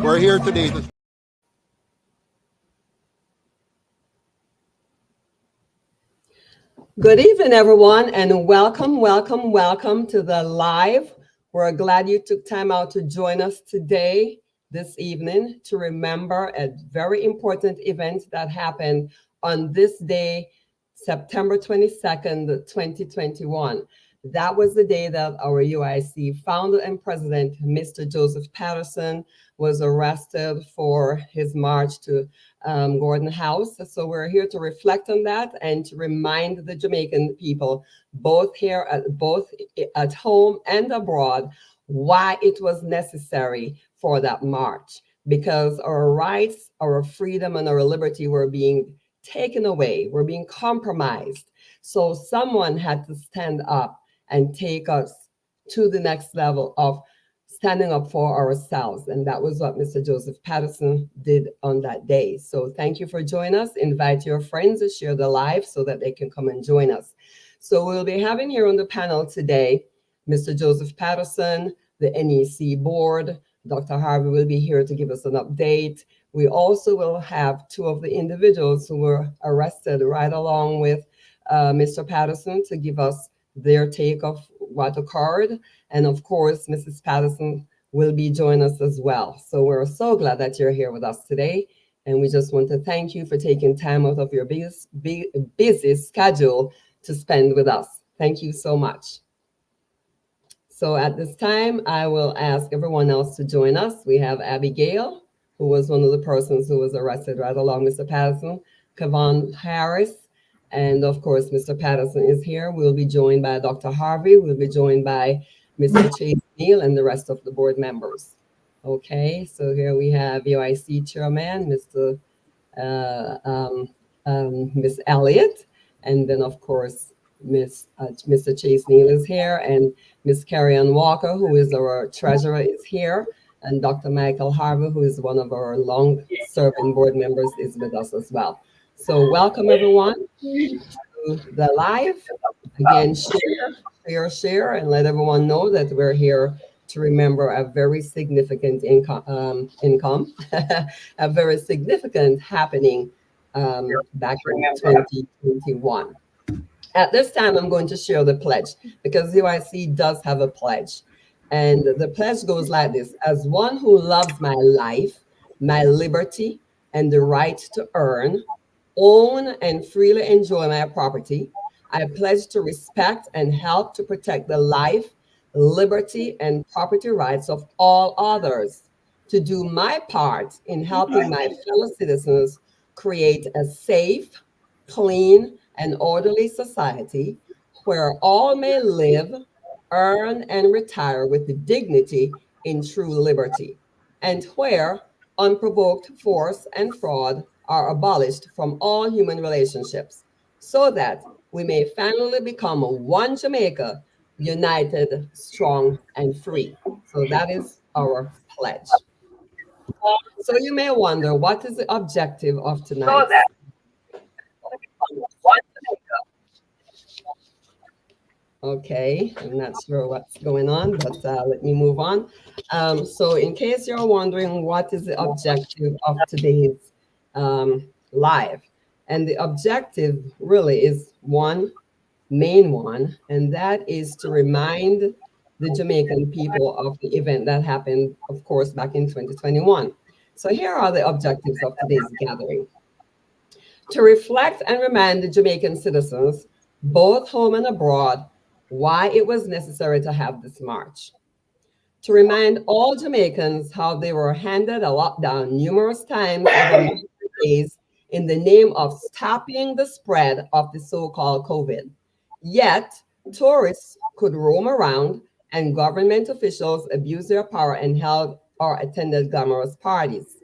We're here today to Good evening, everyone, and welcome, welcome, welcome to the live. We're glad you took time out to join us today, this evening, to remember a very important event that happened on this day, September 22nd, 2021. That was the day that our UIC founder and president, Mr. Joseph Patterson, was arrested for his march to Gordon House. So we're here to reflect on that and to remind the Jamaican people, both at home and abroad, why it was necessary for that march. Because our rights, our freedom, and our liberty were being taken away, were being compromised. So someone had to stand up and take us to the next level of standing up for ourselves. And that was what Mr. Joseph Patterson did on that day. So thank you for joining us. Invite your friends to share the live so that they can come and join us. So we'll be having here on the panel today, Mr. Joseph Patterson, the NEC board. Dr. Harvey will be here to give us an update. We also will have two of the individuals who were arrested right along with Mr. Patterson to give us their take of what occurred. And of course, Mrs. Patterson will be joining us as well. So we're so glad that you're here with us today. And we just want to thank you for taking time out of your busy schedule to spend with us. Thank you so much. So at this time, I will ask everyone else to join us. We have Abigail, who was one of the persons who was arrested right along Mr. Patterson, Kevon Harris, and of course, Mr. Patterson is here. We'll be joined by Dr. Harvey. We'll be joined by Mr. Chase Neal and the rest of the board members. Okay, so here we have UIC Chairman, Miss Elliott, and then of course, Mr. Chase Neal is here, and Miss Carrie Ann Walker, who is our treasurer, is here, and Dr. Michael Harvey, who is one of our long-serving board members, is with us as well. So welcome everyone to the live. Again, share, and let everyone know that we're here to remember a very significant income, a very significant happening back in 2021. At this time, I'm going to share the pledge because UIC does have a pledge. And the pledge goes like this: as one who loves my life, my liberty, and the right to earn, own, and freely enjoy my property, I pledge to respect and help to protect the life, liberty, and property rights of all others, to do my part in helping my fellow citizens create a safe, clean, and orderly society where all may live, earn, and retire with dignity in true liberty, and where unprovoked force and fraud are abolished from all human relationships, so that we may finally become one Jamaica, united, strong, and free. So that is our pledge. So you may wonder, what is the objective of tonight? Okay, I'm not sure what's going on, but let me move on. So in case you're wondering what is the objective of today's live, and the objective really is one main one, and that is to remind the Jamaican people of the event that happened, of course, back in 2021. So here are the objectives of today's gathering: to reflect and remind the Jamaican citizens, both home and abroad, why it was necessary to have this march, to remind all Jamaicans how they were handed a lockdown numerous times over many days in the name of stopping the spread of the so called COVID. Yet, tourists could roam around and government officials abused their power and held or attended glamorous parties.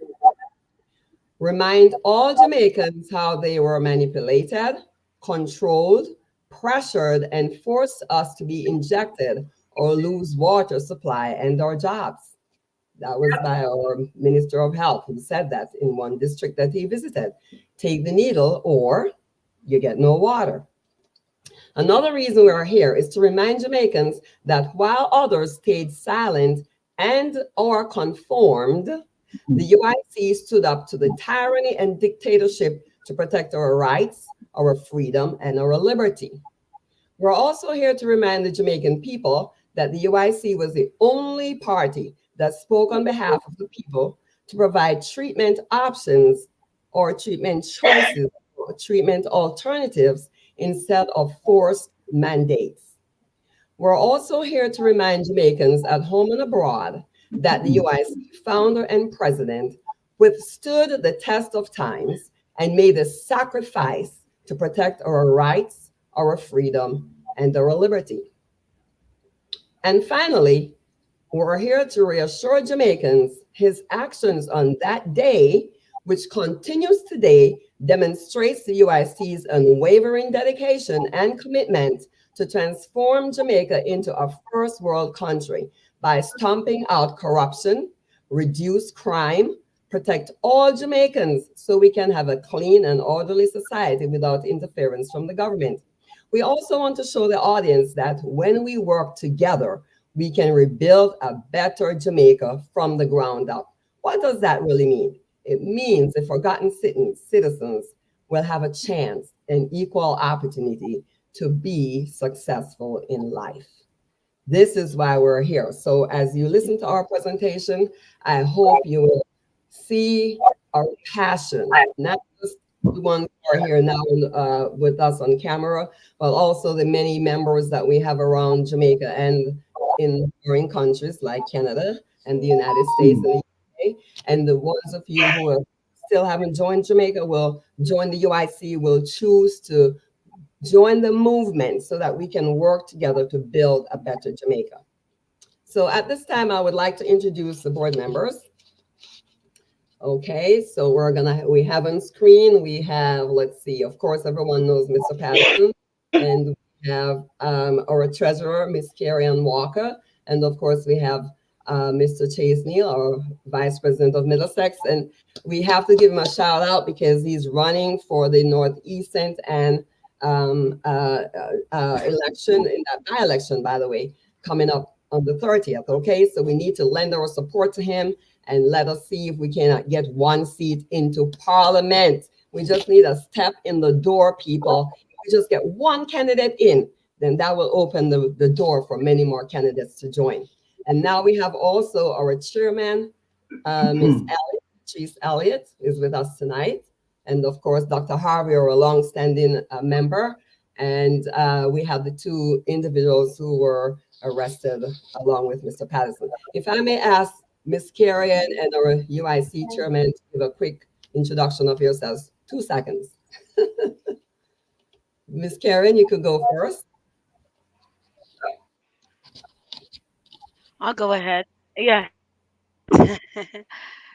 Remind all Jamaicans how they were manipulated, controlled, pressured, and forced us to be injected or lose water supply and our jobs. That was by our Minister of Health who said that in one district that he visited. Take the needle or you get no water. Another reason we are here is to remind Jamaicans that while others stayed silent and or conformed, the UIC stood up to the tyranny and dictatorship to protect our rights, our freedom, and our liberty. We're also here to remind the Jamaican people that the UIC was the only party that spoke on behalf of the people to provide treatment options or treatment choices or treatment alternatives instead of forced mandates. We're also here to remind Jamaicans at home and abroad that the UIC founder and president withstood the test of times and made a sacrifice to protect our rights, our freedom, and our liberty. And finally, we're here to reassure Jamaicans his actions on that day, which continues today, demonstrates the UIC's unwavering dedication and commitment to transform Jamaica into a first world country by stomping out corruption, reduce crime, protect all Jamaicans so we can have a clean and orderly society without interference from the government. We also want to show the audience that when we work together, we can rebuild a better Jamaica from the ground up. What does that really mean? It means the forgotten citizens will have a chance and equal opportunity to be successful in life. This is why we're here. So as you listen to our presentation, I hope you will see our passion, not just the ones who are here now with us on camera, but also the many members that we have around Jamaica and in foreign countries like Canada and the United States and the UK. And the ones of you who still haven't joined Jamaica will join the UIC, will choose to join the movement so that we can work together to build a better Jamaica. So at this time, I would like to introduce the board members. Okay, so we have on screen, we have, let's see, of course, everyone knows Mr. Patterson, and we have our treasurer, Miss Carrie Ann Walker, and of course, we have Mr. Chase Neal, our vice president of Middlesex, and we have to give him a shout out because he's running for the Northeastern and election, in that by-election, by the way, coming up on the 30th, okay? So we need to lend our support to him and let us see if we cannot get one seat into Parliament. We just need a step in the door, people. If we just get one candidate in, then that will open the door for many more candidates to join. And now we have also our chairman, Ms. Elliott, Chief Elliott is with us tonight. And of course, Dr. Harvey, our longstanding member. And we have the two individuals who were arrested along with Mr. Patterson. If I may ask Ms. Carrion and our UIC chairman to give a quick introduction of yourselves. 2 seconds. Ms. Carrion, you could go first. I'll go ahead. Yeah.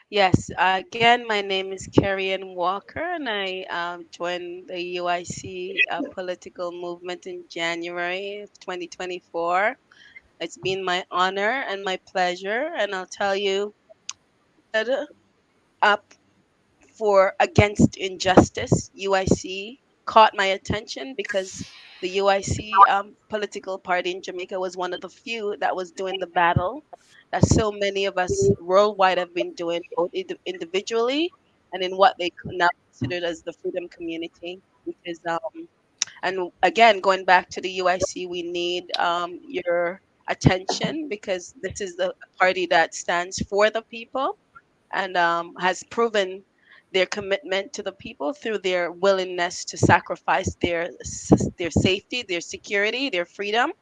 Yes. Again, my name is Carrie Ann Walker, and I joined the UIC political movement in January of 2024. It's been my honor and my pleasure, and I'll tell you that up for Against Injustice, UIC caught my attention because the UIC political party in Jamaica was one of the few that was doing the battle that so many of us worldwide have been doing, both individually and in what they now considered as the freedom community. Because and again, going back to the UIC, we need your attention because this is the party that stands for the people and has proven their commitment to the people through their willingness to sacrifice their safety, their security, their freedom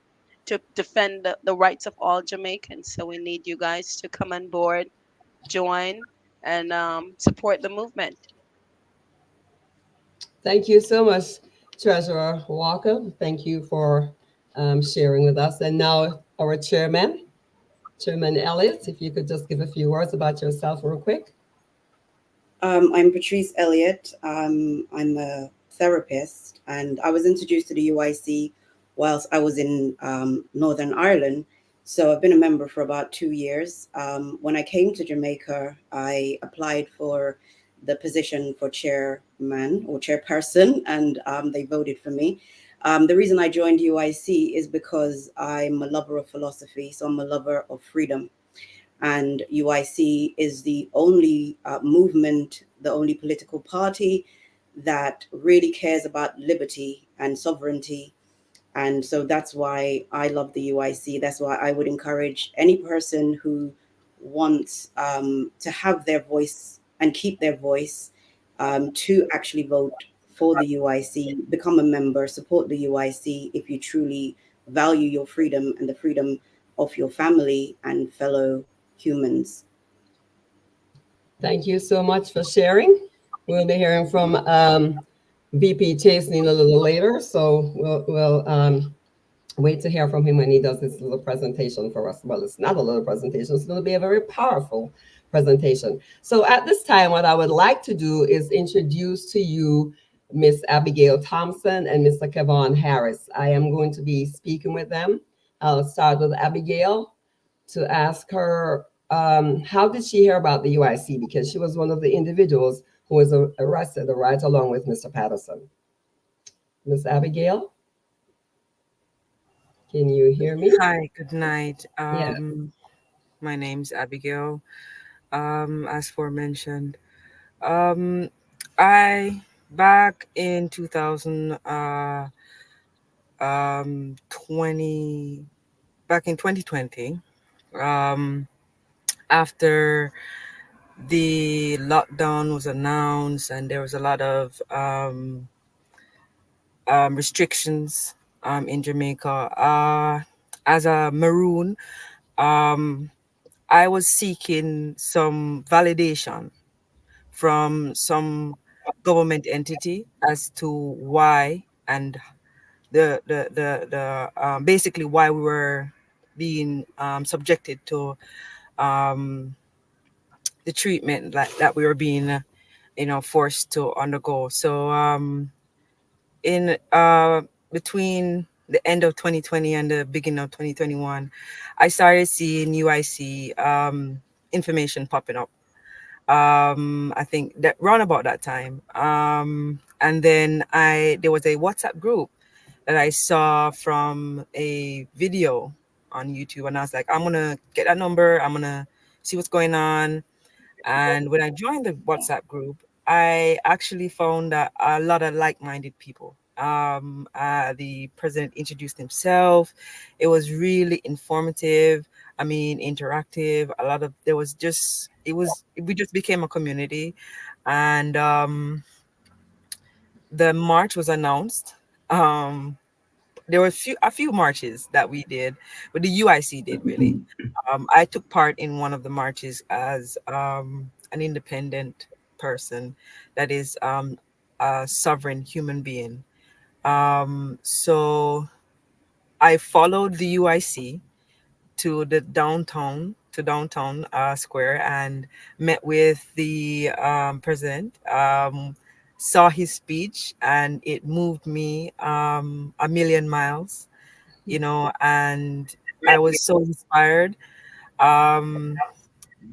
to defend the rights of all Jamaicans. So we need you guys to come on board, join, and support the movement. Thank you so much, Treasurer Walker. Thank you for sharing with us. And now our chairman, Chairman Elliott, if you could just give a few words about yourself real quick. I'm Patrice Elliott. I'm a therapist, and I was introduced to the UIC whilst I was in Northern Ireland. So I've been a member for about 2 years. When I came to Jamaica, I applied for the position for chairman or chairperson, and they voted for me. The reason I joined UIC is because I'm a lover of philosophy, so I'm a lover of freedom. And UIC is the only movement, the only political party that really cares about liberty and sovereignty. And so that's why I love the UIC. That's why I would encourage any person who wants to have their voice and keep their voice to actually vote for the UIC, become a member, support the UIC if you truly value your freedom and the freedom of your family and fellow humans. Thank you so much for sharing. We'll be hearing from VP Chastening a little later, so we'll wait to hear from him when he does his little presentation for us. Well, it's not a little presentation, it's going to be a very powerful presentation. So at this time, what I would like to do is introduce to you Miss Abigail Thompson and Mr. Kevon Harris. I am going to be speaking with them. I'll start with Abigail to ask her how did she hear about the UIC, because she was one of the individuals who was arrested right along with Mr. Patterson. Miss Abigail? Can you hear me? Hi, good night. Yeah. My name's Abigail. As forementioned, um, I back in 2020, back in 2020, um, after the lockdown was announced and there was a lot of restrictions in Jamaica. As a Maroon, um, I was seeking some validation from some government entity as to why and the basically why we were being subjected to um, the treatment that we were being forced to undergo. So in between the end of 2020 and the beginning of 2021, I started seeing UIC information popping up. I think that round about that time. And then there was a WhatsApp group that I saw from a video on YouTube, and I was like, I'm gonna get that number. I'm gonna see what's going on. And when I joined the WhatsApp group, I actually found that a lot of like-minded people. The president introduced himself. It was really informative. I mean, interactive. A lot of there was just we just became a community, and the march was announced. There were a few marches that we did, but the UIC did really. I took part in one of the marches as an independent person that is a sovereign human being. So I followed the UIC to the downtown square and met with the president. Saw his speech and it moved me a million miles, and I was so inspired. Um,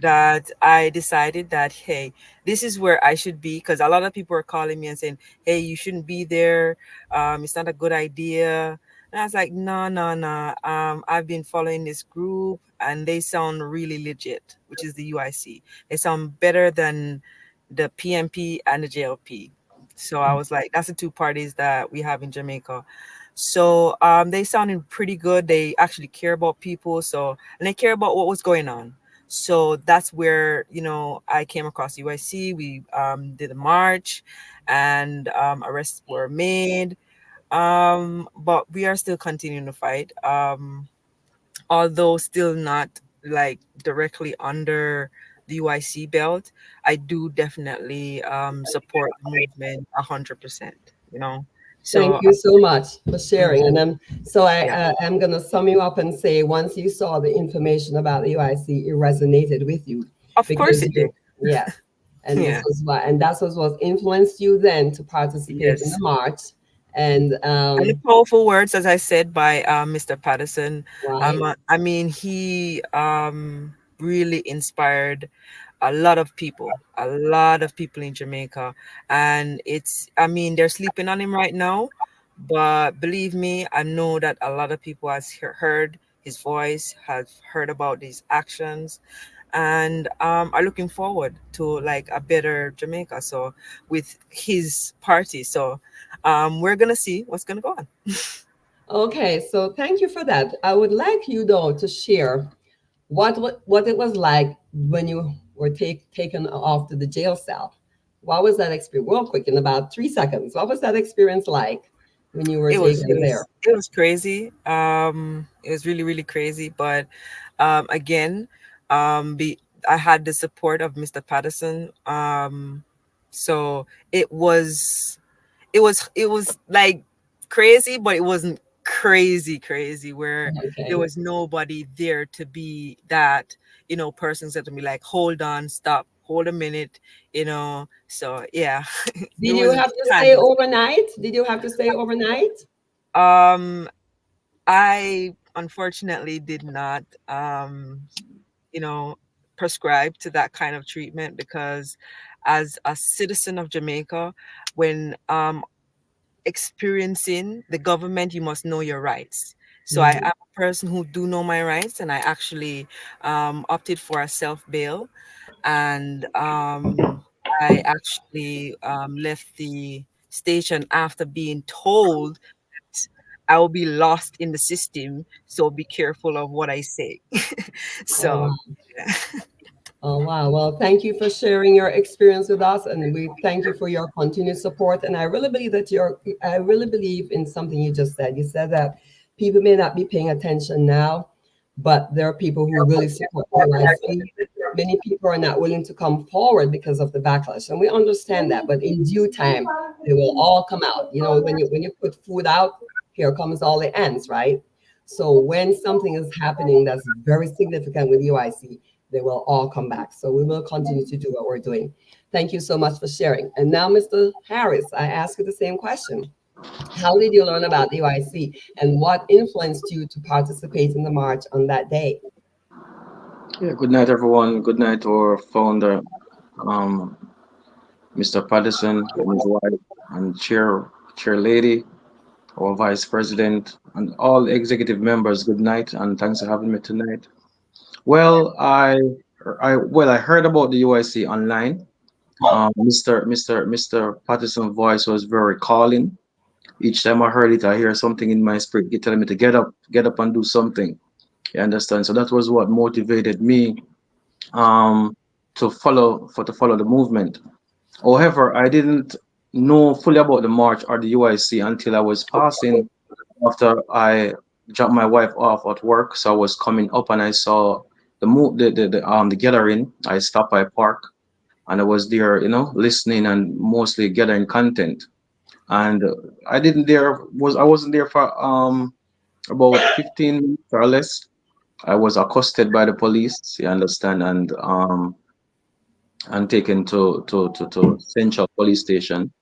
that I decided that, hey, this is where I should be, because a lot of people are calling me and saying, hey, you shouldn't be there. It's not a good idea. And I was like, no, no, no. I've been following this group and they sound really legit, which is the UIC. They sound better than the PMP and the JLP. So I was like, that's the two parties that we have in Jamaica. So they sounded pretty good. They actually care about people. And they care about what was going on. So that's where, I came across UIC. We did a march and arrests were made. But we are still continuing to fight. Although still not like directly under the UIC belt, I do definitely support the movement 100%. You know, Thank so you so much for sharing. mhm, And so yeah, I'm going to sum you up and say, once you saw the information about the UIC, it resonated with you of course because it did. you, yes. And this Yeah, was what, and that's what influenced you then to participate in the yes. march. And And the powerful words, as I said, by Mr. Patterson. right. I mean, he really inspired a lot of people in Jamaica. And I mean, they're sleeping on him right now. But believe me, I know that a lot of people has heard his voice, have heard about these actions, and are looking forward to like a better Jamaica. So with his party, so we're gonna see what's gonna go on. Okay, so thank you for that. I would like you though to share what it was like when you were taken off to the jail cell. What was that experience? Real quick, in about 3 seconds. What was that experience like when you were taken there? It was crazy. It was really really crazy. But again, be I had the support of Mr. Patterson. So it was like crazy, but it wasn't crazy where there Okay. was nobody there to be that, persons that to be like, hold on, stop, hold a minute, so yeah. It Did you was have to stay kind. overnight? Did you have to stay overnight? um I unfortunately did not you know prescribe to that kind of treatment, because as a citizen of Jamaica, when experiencing the government, you must know your rights. So I am Mhm. a person who do know my rights, and I actually opted for a self bail, and I actually left the station after being told that I will be lost in the system. So be careful of what I say. Oh, So wow. Oh, wow. Well, thank you for sharing your experience with us, and we thank you for your continued support. And I really believe in something you just said. You said that people may not be paying attention now, but there are people who really support the UIC. Many people are not willing to come forward because of the backlash, and we understand that. But in due time, they will all come out. You know, when you put food out, here comes all the ants, right? So when something is happening that's very significant with UIC, they will all come back. So we will continue to do what we're doing. Thank you so much for sharing. And now, Mr. Harris, I ask you the same question. How did you learn about the UIC and what influenced you to participate in the march on that day? Yeah, good night, everyone. Good night to our founder, um, Mr. Patterson, and his wife, and chair lady, our vice president, and all executive members. Good night, and thanks for having me tonight. Well, I heard about the UIC online. Mr. Patterson's voice was very calling. Each time I heard it, I hear something in my spirit telling me to get up and do something. You understand? So that was what motivated me um, to follow the movement. However, I didn't know fully about the march or the UIC until I was passing after I dropped my wife off at work. So I was coming up and I saw the gathering. I stopped by park and I was there, listening and mostly gathering content. And I wasn't there for about 15 minutes or less. I was accosted by the police, you understand, and taken to Central Police Station,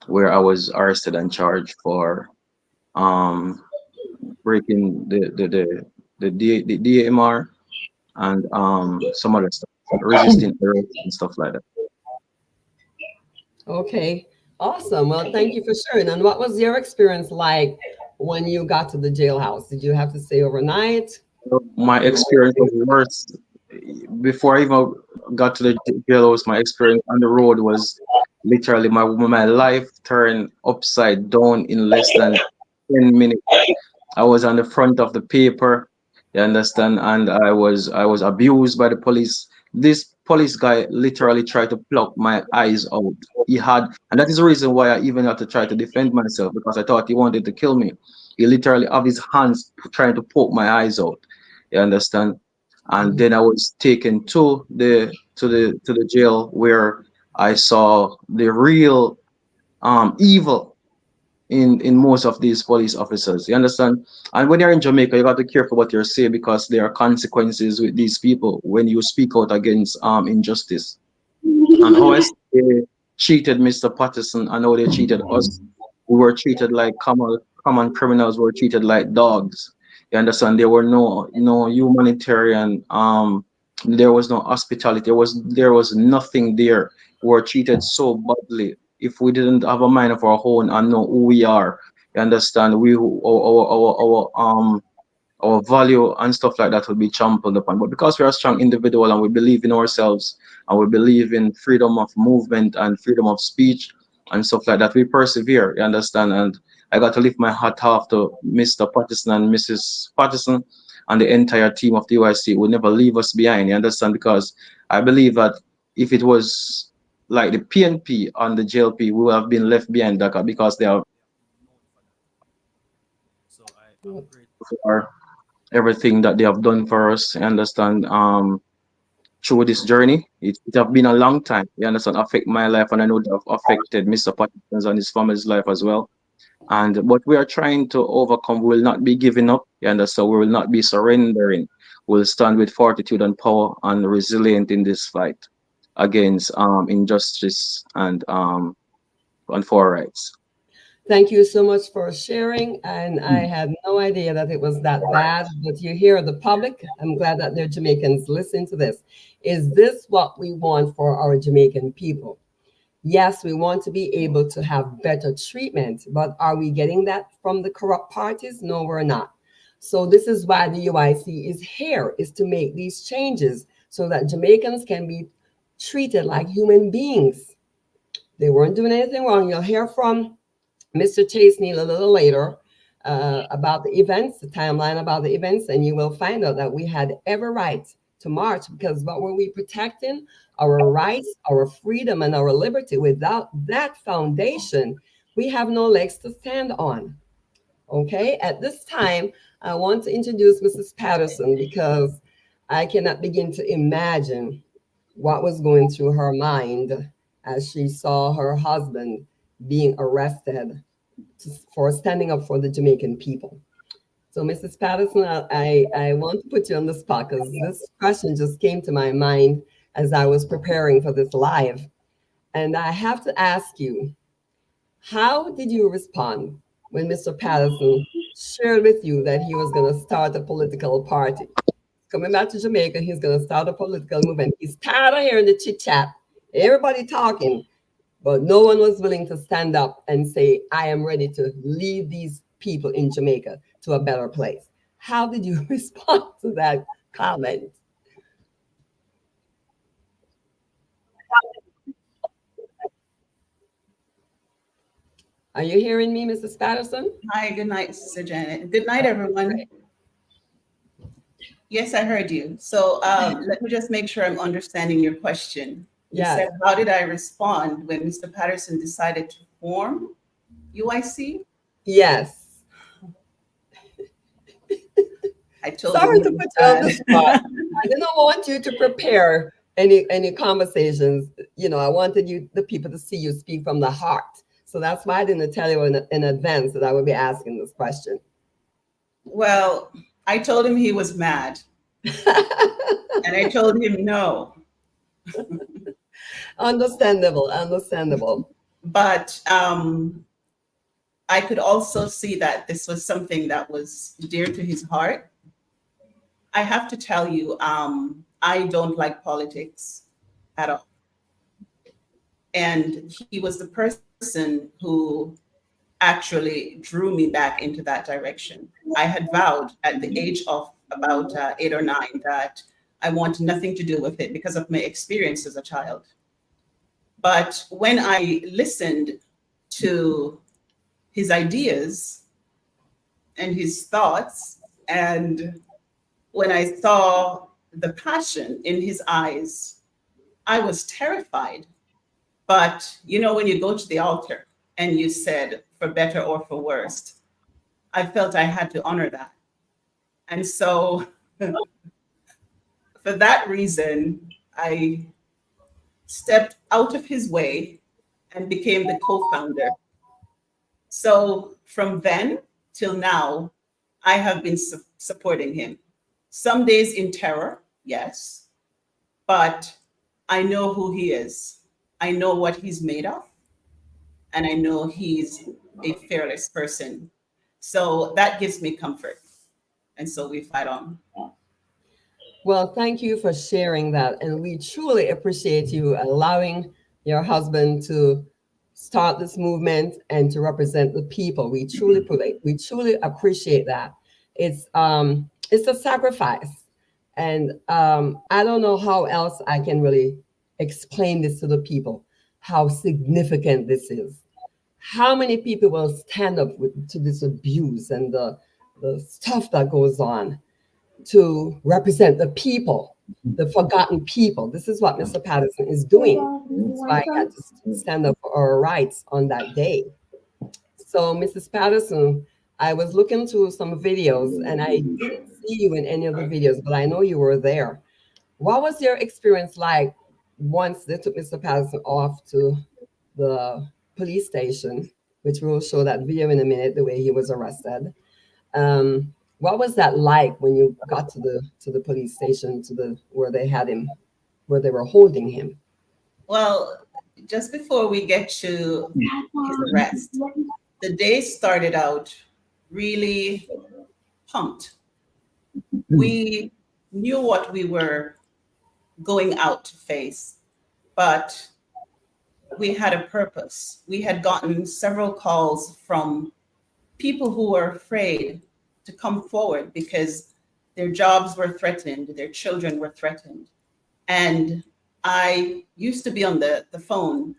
where I was arrested and charged for um breaking the DMR and some other stuff, resisting arrest and stuff like that. Okay, awesome. Well, thank you for sharing. And what was your experience like when you got to the jailhouse? Did you have to stay overnight? My experience was worse before I even got to the jailhouse. My experience on the road was literally my life turned upside down in less than 10 minutes. I was on the front of the paper, you understand, and I was abused by the police. This police guy literally tried to pluck my eyes out. He had, and that is the reason why I even had to try to defend myself, because I thought he wanted to kill me. He literally have his hands trying to poke my eyes out. You understand? And then I was taken to the jail, where I saw the real evil in most of these police officers. You understand? And when you're in Jamaica, you got to be careful what you're saying, because there are consequences with these people when you speak out against injustice. And how they treated Mr. Patterson and how they treated us, we were treated like common criminals. We were treated like dogs. You understand? There were no humanitarian, there was no hospitality. There was nothing there. We were treated so badly. If we didn't have a mind of our own and know who we are, you understand, our value and stuff like that will be trampled upon. But because we are a strong individual and we believe in ourselves and we believe in freedom of movement and freedom of speech and stuff like that, we persevere, you understand? And I got to lift my hat off to Mr. Patterson and Mrs. Patterson and the entire team of the UIC will never leave us behind, you understand? Because I believe that if it was like the PNP and the JLP, we would have been left behind, Dakar, because they are. So I'm grateful for everything that they have done for us. You understand? Through this journey, it have been a long time. You understand? Affect my life, and I know it have affected Mr. Patterson's and his family's life as well. And but we are trying to overcome. We will not be giving up. You understand? We will not be surrendering. We'll stand with fortitude and power and resilient in this fight against injustice and for our rights. Thank you so much for sharing. And I had no idea that it was that bad, but you hear the public. I'm glad that they're Jamaicans. Listen to this. Is this what we want for our Jamaican people? Yes, we want to be able to have better treatment, but are we getting that from the corrupt parties? No, we're not. So this is why the UIC is here, is to make these changes so that Jamaicans can be treated like human beings. They weren't doing anything wrong. You'll hear from Mr. Chase Neal a little later about the events, the timeline about the events, and you will find out that we had every right to march, because what were we protecting? Our rights, our freedom, and our liberty. Without that foundation, we have no legs to stand on. Okay, at this time, I want to introduce Mrs. Patterson, because I cannot begin to imagine what was going through her mind as she saw her husband being arrested for standing up for the Jamaican people. So, Mrs. Patterson, I want to put you on the spot, because this question just came to my mind as I was preparing for this live. And I have to ask you, how did you respond when Mr. Patterson shared with you that he was going to start a political party? Coming back to Jamaica, he's going to start a political movement. He's tired of hearing the chit chat, everybody talking, but no one was willing to stand up and say, I am ready to lead these people in Jamaica to a better place. How did you respond to that comment? Are you hearing me, Mrs. Patterson? Hi, good night, Sister Janet. Good night, everyone. Yes, I heard you. So let me just make sure I'm understanding your question. You said, how did I respond when Mr. Patterson decided to form UIC? Yes. I told Sorry him to put you on the spot. I didn't want you to prepare any conversations. You know, I wanted the people to see you speak from the heart. So that's why I didn't tell you in advance that I would be asking this question. Well, I told him he was mad. And I told him no. Understandable. But I could also see that this was something that was dear to his heart. I have to tell you, I don't like politics at all. And he was the person who actually drew me back into that direction. I had vowed at the age of about 8 or 9 that I want nothing to do with it because of my experience as a child. But when I listened to his ideas and his thoughts, and when I saw the passion in his eyes I was terrified. But you know, when you go to the altar and you said, for better or for worse, I felt I had to honor that. And so for that reason, I stepped out of his way and became the co-founder. So from then till now, I have been supporting him. Some days in terror, yes, but I know who he is. I know what he's made of, and I know he's a fearless person. So that gives me comfort. And so we fight on. Well, thank you for sharing that. And we truly appreciate you allowing your husband to start this movement and to represent the people. We truly appreciate that. It's a sacrifice. And I don't know how else I can really explain this to the people, how significant this is. How many people will stand up to this abuse and the stuff that goes on to represent the people, the forgotten people? This is what Mr. Patterson is doing. That's why I had to stand up for our rights on that day. So, Mrs. Patterson, I was looking through some videos and I didn't see you in any of the videos, but I know you were there. What was your experience like once they took Mr. Patterson off to the police station, which we'll show that video in a minute, the way he was arrested? What was that like when you got to the police station, where they had him, where they were holding him? Well, just before we get to his arrest, the day started out really pumped. We knew what we were going out to face, but we had a purpose. We had gotten several calls from people who were afraid to come forward because their jobs were threatened, their children were threatened. And I used to be on the phone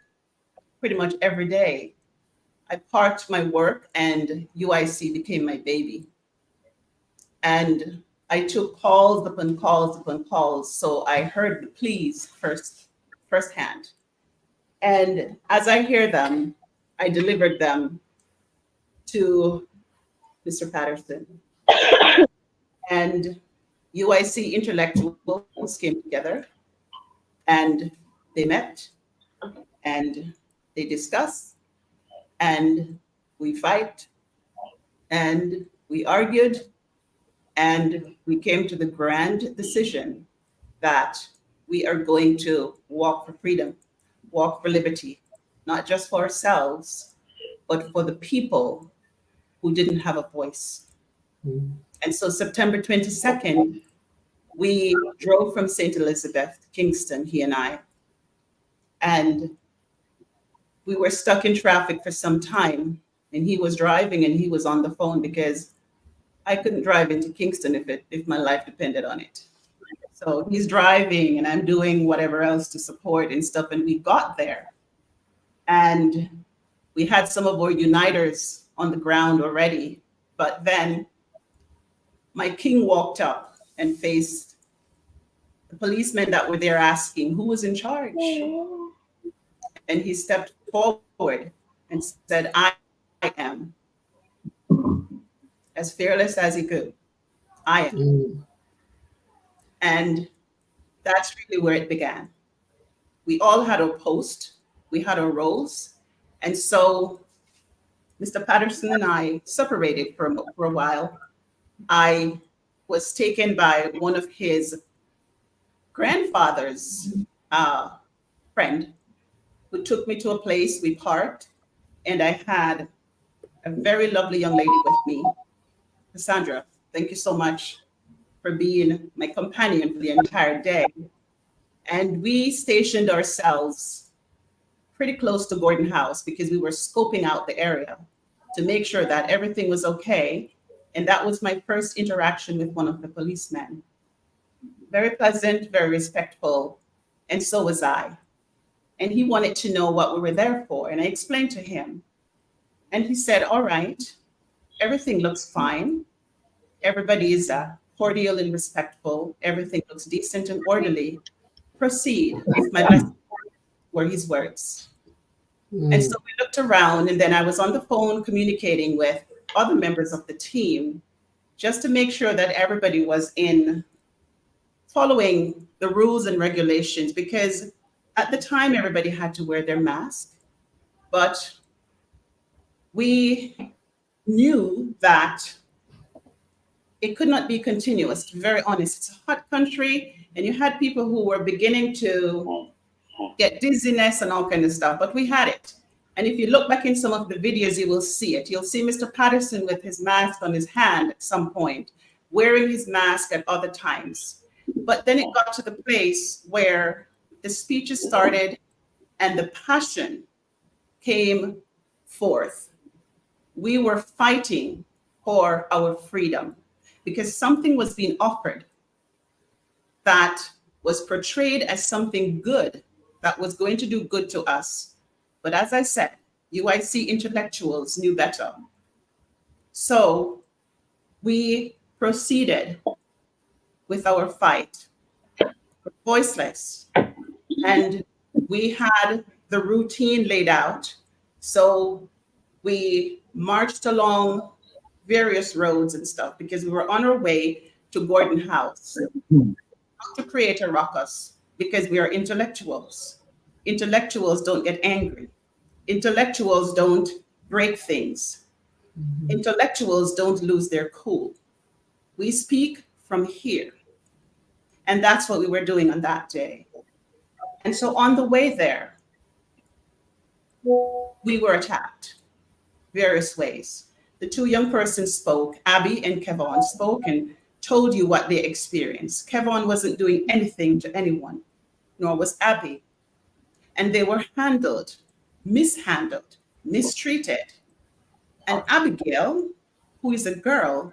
pretty much every day. I parked my work and UIC became my baby. And I took calls upon calls upon calls. So I heard the pleas firsthand. And as I hear them, I delivered them to Mr. Patterson. And UIC intellectuals came together and they met and they discussed and we fight and we argued and we came to the grand decision that we are going to walk for freedom, walk for liberty, not just for ourselves, but for the people who didn't have a voice. And so September 22nd, we drove from St. Elizabeth to Kingston, he and I, and we were stuck in traffic for some time, and he was driving and he was on the phone because I couldn't drive into Kingston if my life depended on it. So he's driving and I'm doing whatever else to support and stuff, and we got there. And we had some of our uniters on the ground already, but then my king walked up and faced the policemen that were there asking who was in charge. And he stepped forward and said, I am. As fearless as he could. I am. And that's really where it began. We all had our post, we had our roles. And so Mr. Patterson and I separated for a while. I was taken by one of his grandfather's friend who took me to a place, we parked, and I had a very lovely young lady with me. Cassandra, thank you so much for being my companion for the entire day. And we stationed ourselves pretty close to Gordon House because we were scoping out the area to make sure that everything was okay. And that was my first interaction with one of the policemen. Very pleasant, very respectful, and so was I. And he wanted to know what we were there for, and I explained to him. And he said, all right, everything looks fine. Everybody is cordial and respectful. Everything looks decent and orderly. proceed if my blessing were his words. And so we looked around, and then I was on the phone communicating with other members of the team just to make sure that everybody was in following the rules and regulations, because at the time everybody had to wear their mask, but we knew that it could not be continuous, to be very honest. It's a hot country, and you had people who were beginning to get dizziness and all kind of stuff, but we had it. And if you look back in some of the videos, you will see it. You'll see Mr. Patterson with his mask on his hand at some point, wearing his mask at other times. But then it got to the place where the speeches started and the passion came forth. We were fighting for our freedom because something was being offered that was portrayed as something good that was going to do good to us. But as I said, UIC intellectuals knew better. So we proceeded with our fight. We're voiceless. And we had the routine laid out. So we marched along various roads and stuff because we were on our way to Gordon House, not to create a ruckus, because we are intellectuals. Intellectuals don't get angry. Intellectuals don't break things. Intellectuals don't lose their cool. We speak from here. And that's what we were doing on that day. And so on the way there, we were attacked various ways. The two young persons spoke, Abby and Kevon spoke and told you what they experienced. Kevon wasn't doing anything to anyone, nor was Abby. And they were handled, mishandled, mistreated. And Abigail, who is a girl,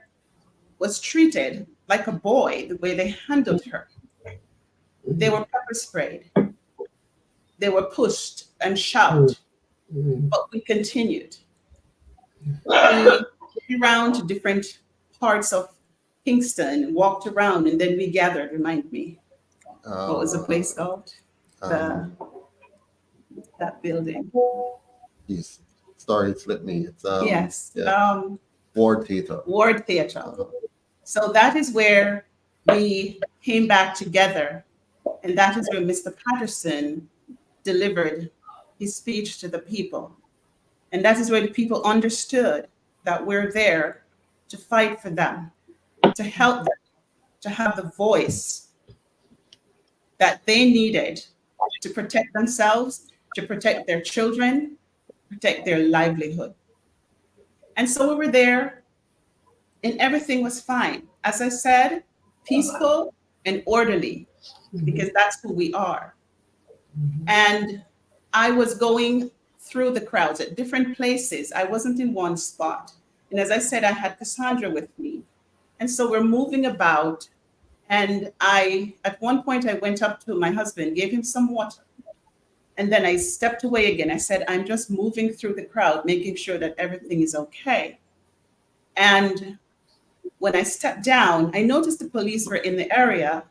was treated like a boy the way they handled her. They were pepper sprayed. They were pushed and shoved, but we continued. We went around to different parts of Kingston, walked around, and then we gathered. Remind me, what was the place called? That building. Yes. Sorry, it slipped me. It's Yes. yeah. Ward Theater. Ward Theater. So that is where we came back together, and that is where Mr. Patterson delivered his speech to the people. And that is where the people understood that we're there to fight for them, to help them, to have the voice that they needed to protect themselves, to protect their children, protect their livelihood. And so we were there, and everything was fine. As I said, peaceful and orderly, because that's who we are. And I was going through the crowds at different places. I wasn't in one spot. And as I said, I had Cassandra with me. And so we're moving about. And at one point, I went up to my husband, gave him some water. And then I stepped away again. I said, I'm just moving through the crowd, making sure that everything is okay. And when I stepped down, I noticed the police were in the area.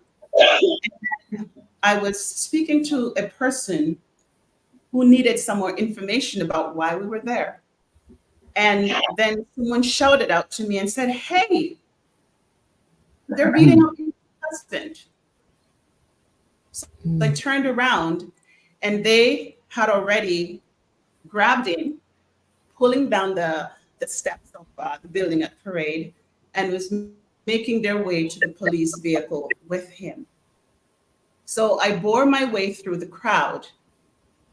And I was speaking to a person who needed some more information about why we were there. And then someone shouted out to me and said, hey, they're beating up your husband. So I turned around, and they had already grabbed him, pulling down the steps of the building at Parade, and was making their way to the police vehicle with him. So I bore my way through the crowd,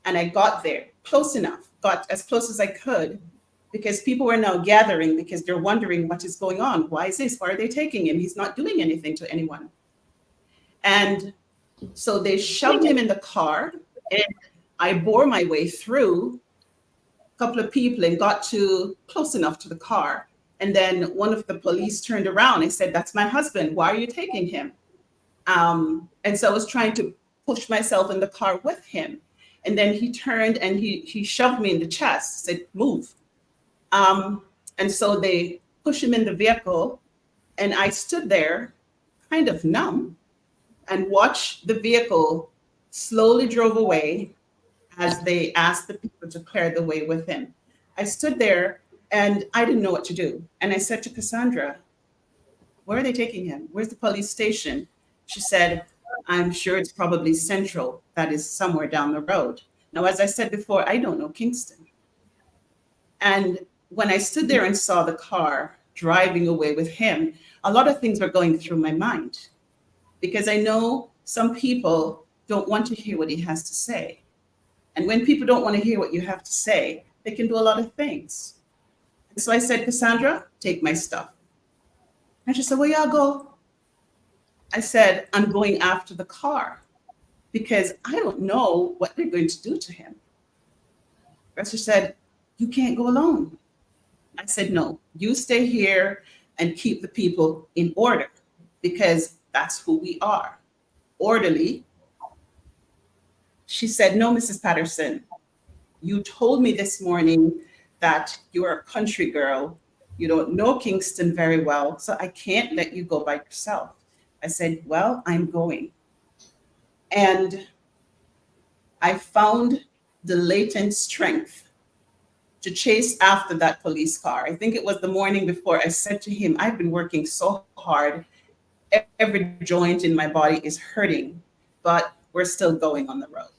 and I got there close enough, got as close as I could, because people were now gathering because they're wondering what is going on. Why is this? Why are they taking him? He's not doing anything to anyone. And so they shoved him in the car, and I bore my way through a couple of people and got to close enough to the car. And then one of the police turned around and said, that's my husband. Why are you taking him? And so I was trying to push myself in the car with him. And then he turned and he shoved me in the chest, said, move. And so they pushed him in the vehicle, and I stood there kind of numb and watched the vehicle slowly drove away as they asked the people to clear the way with him. I stood there and I didn't know what to do. And I said to Cassandra, where are they taking him? Where's the police station? She said, I'm sure it's probably Central, that is somewhere down the road. Now, as I said before, I don't know Kingston. And when I stood there and saw the car driving away with him, a lot of things were going through my mind, because I know some people don't want to hear what he has to say. And when people don't want to hear what you have to say, they can do a lot of things. And so I said, Cassandra, take my stuff. And she said, where y'all go? I said, I'm going after the car because I don't know what they're going to do to him. She said, you can't go alone. I said, no, you stay here and keep the people in order, because that's who we are, orderly. She said, no, Mrs. Patterson, you told me this morning that you're a country girl. You don't know Kingston very well, so I can't let you go by yourself. I said, well, I'm going. And I found the latent strength to chase after that police car. I think it was the morning before I said to him, I've been working so hard. Every joint in my body is hurting, but we're still going on the road.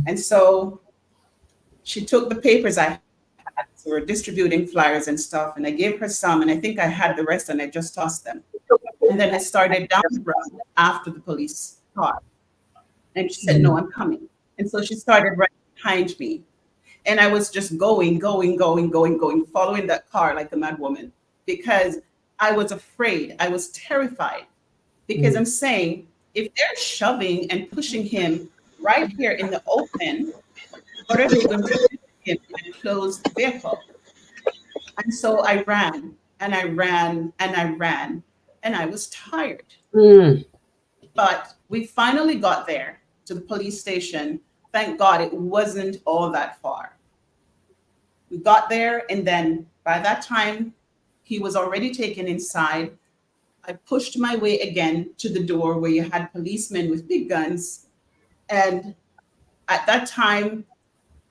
And so she took the papers I had. So we're distributing flyers and stuff, and I gave her some, and I think I had the rest, and I just tossed them. And then I started down the road after the police car. And she said, no, I'm coming. And so she started right behind me. And I was just going, following that car like a mad woman, because I was afraid. I was terrified, because I'm saying, if they're shoving and pushing him right here in the open, what are they going to do to him in a closed vehicle? And so I ran and I ran and I ran, and I was tired. But we finally got there to the police station. Thank God it wasn't all that far. We got there, and then by that time, he was already taken inside. I pushed my way again to the door where you had policemen with big guns. And at that time,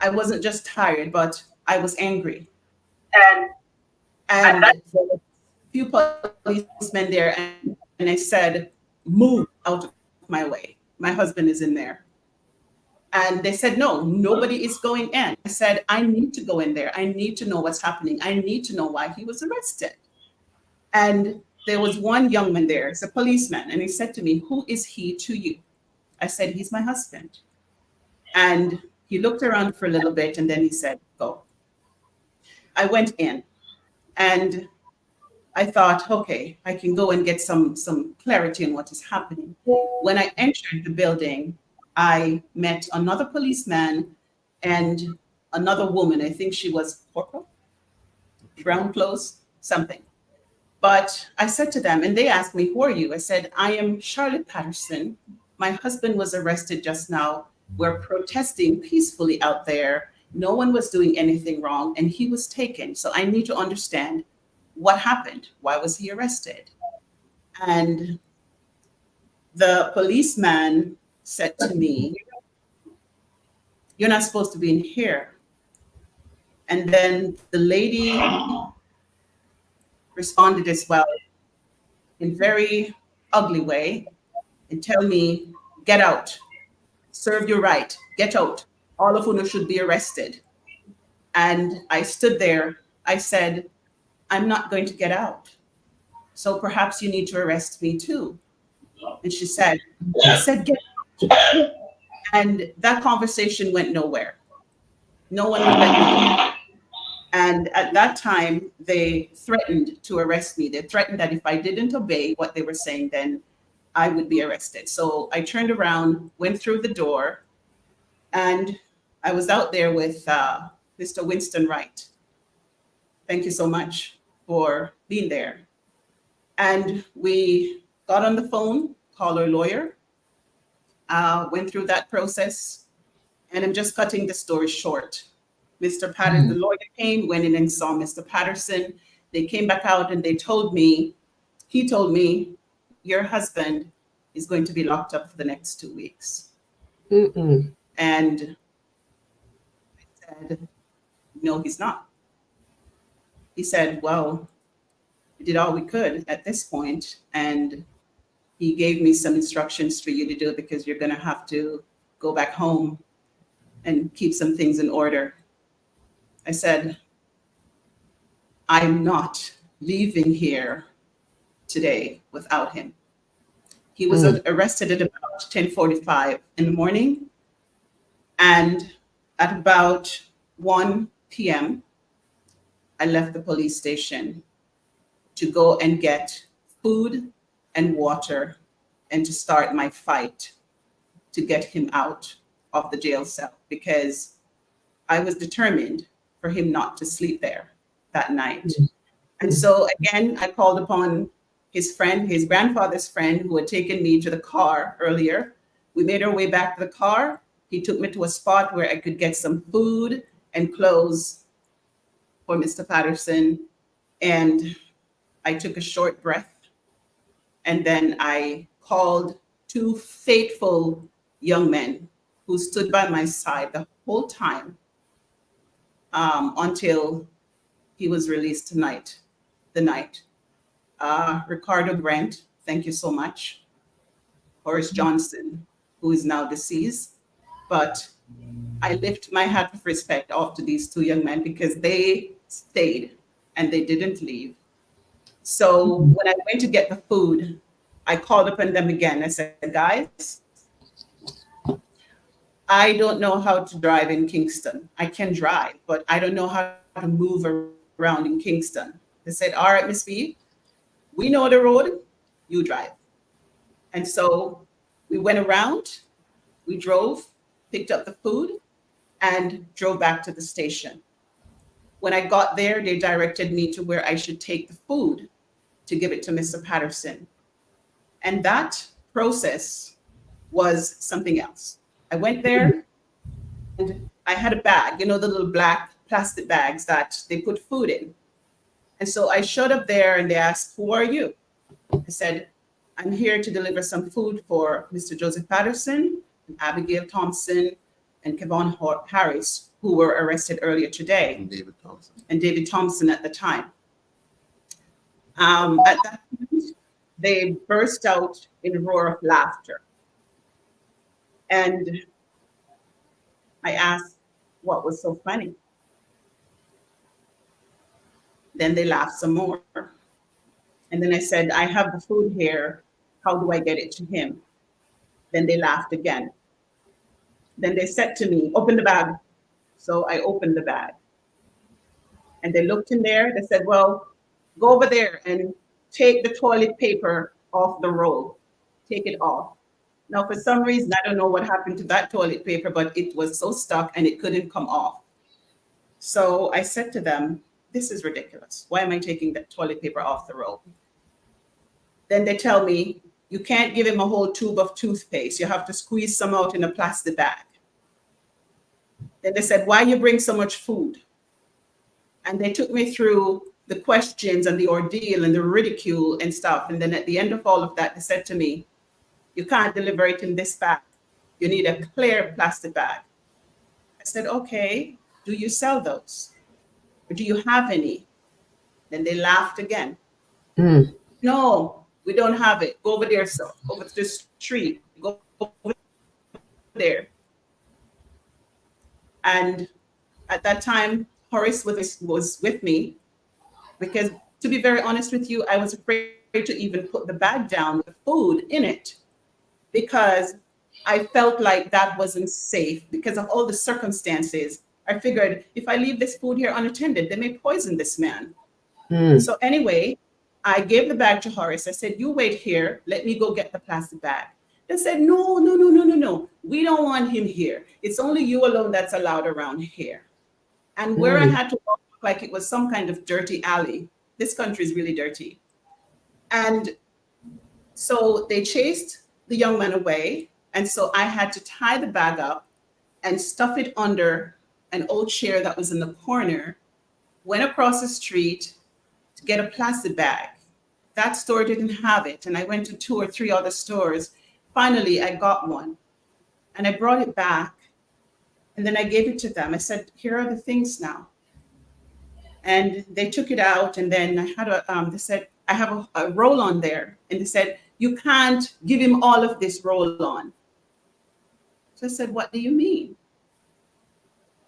I wasn't just tired, but I was angry. And there were a few policemen there, and I said, move out of my way. My husband is in there. And they said, no, nobody is going in. I said, I need to go in there. I need to know what's happening. I need to know why he was arrested. And there was one young man there, it's a policeman, and he said to me, who is he to you? I said, he's my husband. And he looked around for a little bit, and then he said, go. I went in, and I thought, okay, I can go and get some clarity on what is happening. When I entered the building, I met another policeman and another woman. I think she was corporal, brown clothes, something. But I said to them, and they asked me, who are you? I said, I am Charlotte Patterson. My husband was arrested just now. We're protesting peacefully out there. No one was doing anything wrong, and he was taken. So I need to understand what happened. Why was he arrested? And the policeman said to me, you're not supposed to be in here. And then the lady responded as well in a very ugly way and tell me, get out, serve your right, get out. All of you should be arrested. And I stood there. I said, I'm not going to get out. So perhaps you need to arrest me too. And she said, I said, get out. And that conversation went nowhere. No one would let me go. And at that time, they threatened to arrest me. They threatened that if I didn't obey what they were saying, then I would be arrested. So I turned around, went through the door, and I was out there with Mr. Winston Wright. Thank you so much for being there. And we got on the phone, called our lawyer, went through that process, and I'm just cutting the story short. Mr. Patterson, the lawyer came, went in and saw Mr. Patterson. They came back out and he told me, your husband he's going to be locked up for the next 2 weeks. Mm-mm. And I said, no, he's not. He said, well, we did all we could at this point, and he gave me some instructions for you to do because you're going to have to go back home and keep some things in order. I said, I'm not leaving here today without him. He was arrested at about 10:45 in the morning, and at about 1 p.m., I left the police station to go and get food and water and to start my fight to get him out of the jail cell, because I was determined for him not to sleep there that night. And so again, I called upon his friend, his grandfather's friend, who had taken me to the car earlier. We made our way back to the car. He took me to a spot where I could get some food and clothes for Mr. Patterson. And I took a short breath. And then I called 2 faithful young men who stood by my side the whole time until he was released tonight, the night. Ricardo Brent, thank you so much. Horace Johnson, who is now deceased. But I lift my hat of respect off to these 2 young men because they stayed and they didn't leave. So when I went to get the food, I called upon them again. I said, guys, I don't know how to drive in Kingston. I can drive, but I don't know how to move around in Kingston. They said, all right, Miss B, we know the road, you drive. And so we went around, we drove, picked up the food, and drove back to the station. When I got there, they directed me to where I should take the food to give it to Mr. Patterson. And that process was something else. I went there and I had a bag, you know, the little black plastic bags that they put food in. And so I showed up there and they asked, who are you? I said, I'm here to deliver some food for Mr. Joseph Patterson, and Abigail Thompson, and Kevon Harris, who were arrested earlier today. And David Thompson at the time. At that point, they burst out in a roar of laughter. And I asked what was so funny. Then they laughed some more. And then I said, I have the food here. How do I get it to him? Then they laughed again. Then they said to me, open the bag. So I opened the bag. And they looked in there. They said, well, go over there and take the toilet paper off the roll. Take it off. Now, for some reason, I don't know what happened to that toilet paper, but it was so stuck and it couldn't come off. So I said to them, this is ridiculous. Why am I taking that toilet paper off the roll? Then they tell me, you can't give him a whole tube of toothpaste. You have to squeeze some out in a plastic bag. Then they said, why you bring so much food? And they took me through the questions and the ordeal and the ridicule and stuff. And then at the end of all of that, they said to me, you can't deliver it in this bag. You need a clear plastic bag. I said, okay, do you sell those? Or do you have any? Then they laughed again. No, we don't have it. Go over there, sir. Over to the street. Go over there. And at that time, Horace was with me because, to be very honest with you, I was afraid to even put the bag down with the food in it because I felt like that wasn't safe because of all the circumstances. I figured if I leave this food here unattended, they may poison this man. So anyway, I gave the bag to Horace. I said, you wait here. Let me go get the plastic bag. They said, no. We don't want him here. It's only you alone that's allowed around here. And where I had to walk like it was some kind of dirty alley. This country is really dirty. And so they chased the young man away. And so I had to tie the bag up and stuff it under an old chair that was in the corner, went across the street to get a plastic bag. That store didn't have it. And I went to 2 or 3 other stores finally I got one and I brought it back and then I gave it to them. I said, here are the things now. And they took it out and then I had they said, I have a roll on there. And they said, you can't give him all of this roll on. So I said, what do you mean?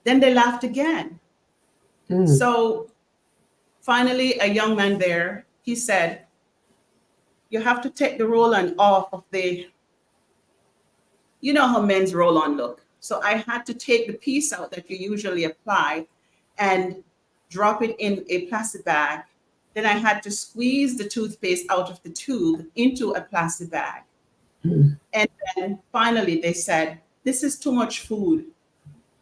Then they laughed again. So finally, a young man there, he said, you have to take the roll-on off of the, you know how men's roll-on look. So I had to take the piece out that you usually apply and drop it in a plastic bag. Then I had to squeeze the toothpaste out of the tube into a plastic bag. And then finally they said, this is too much food.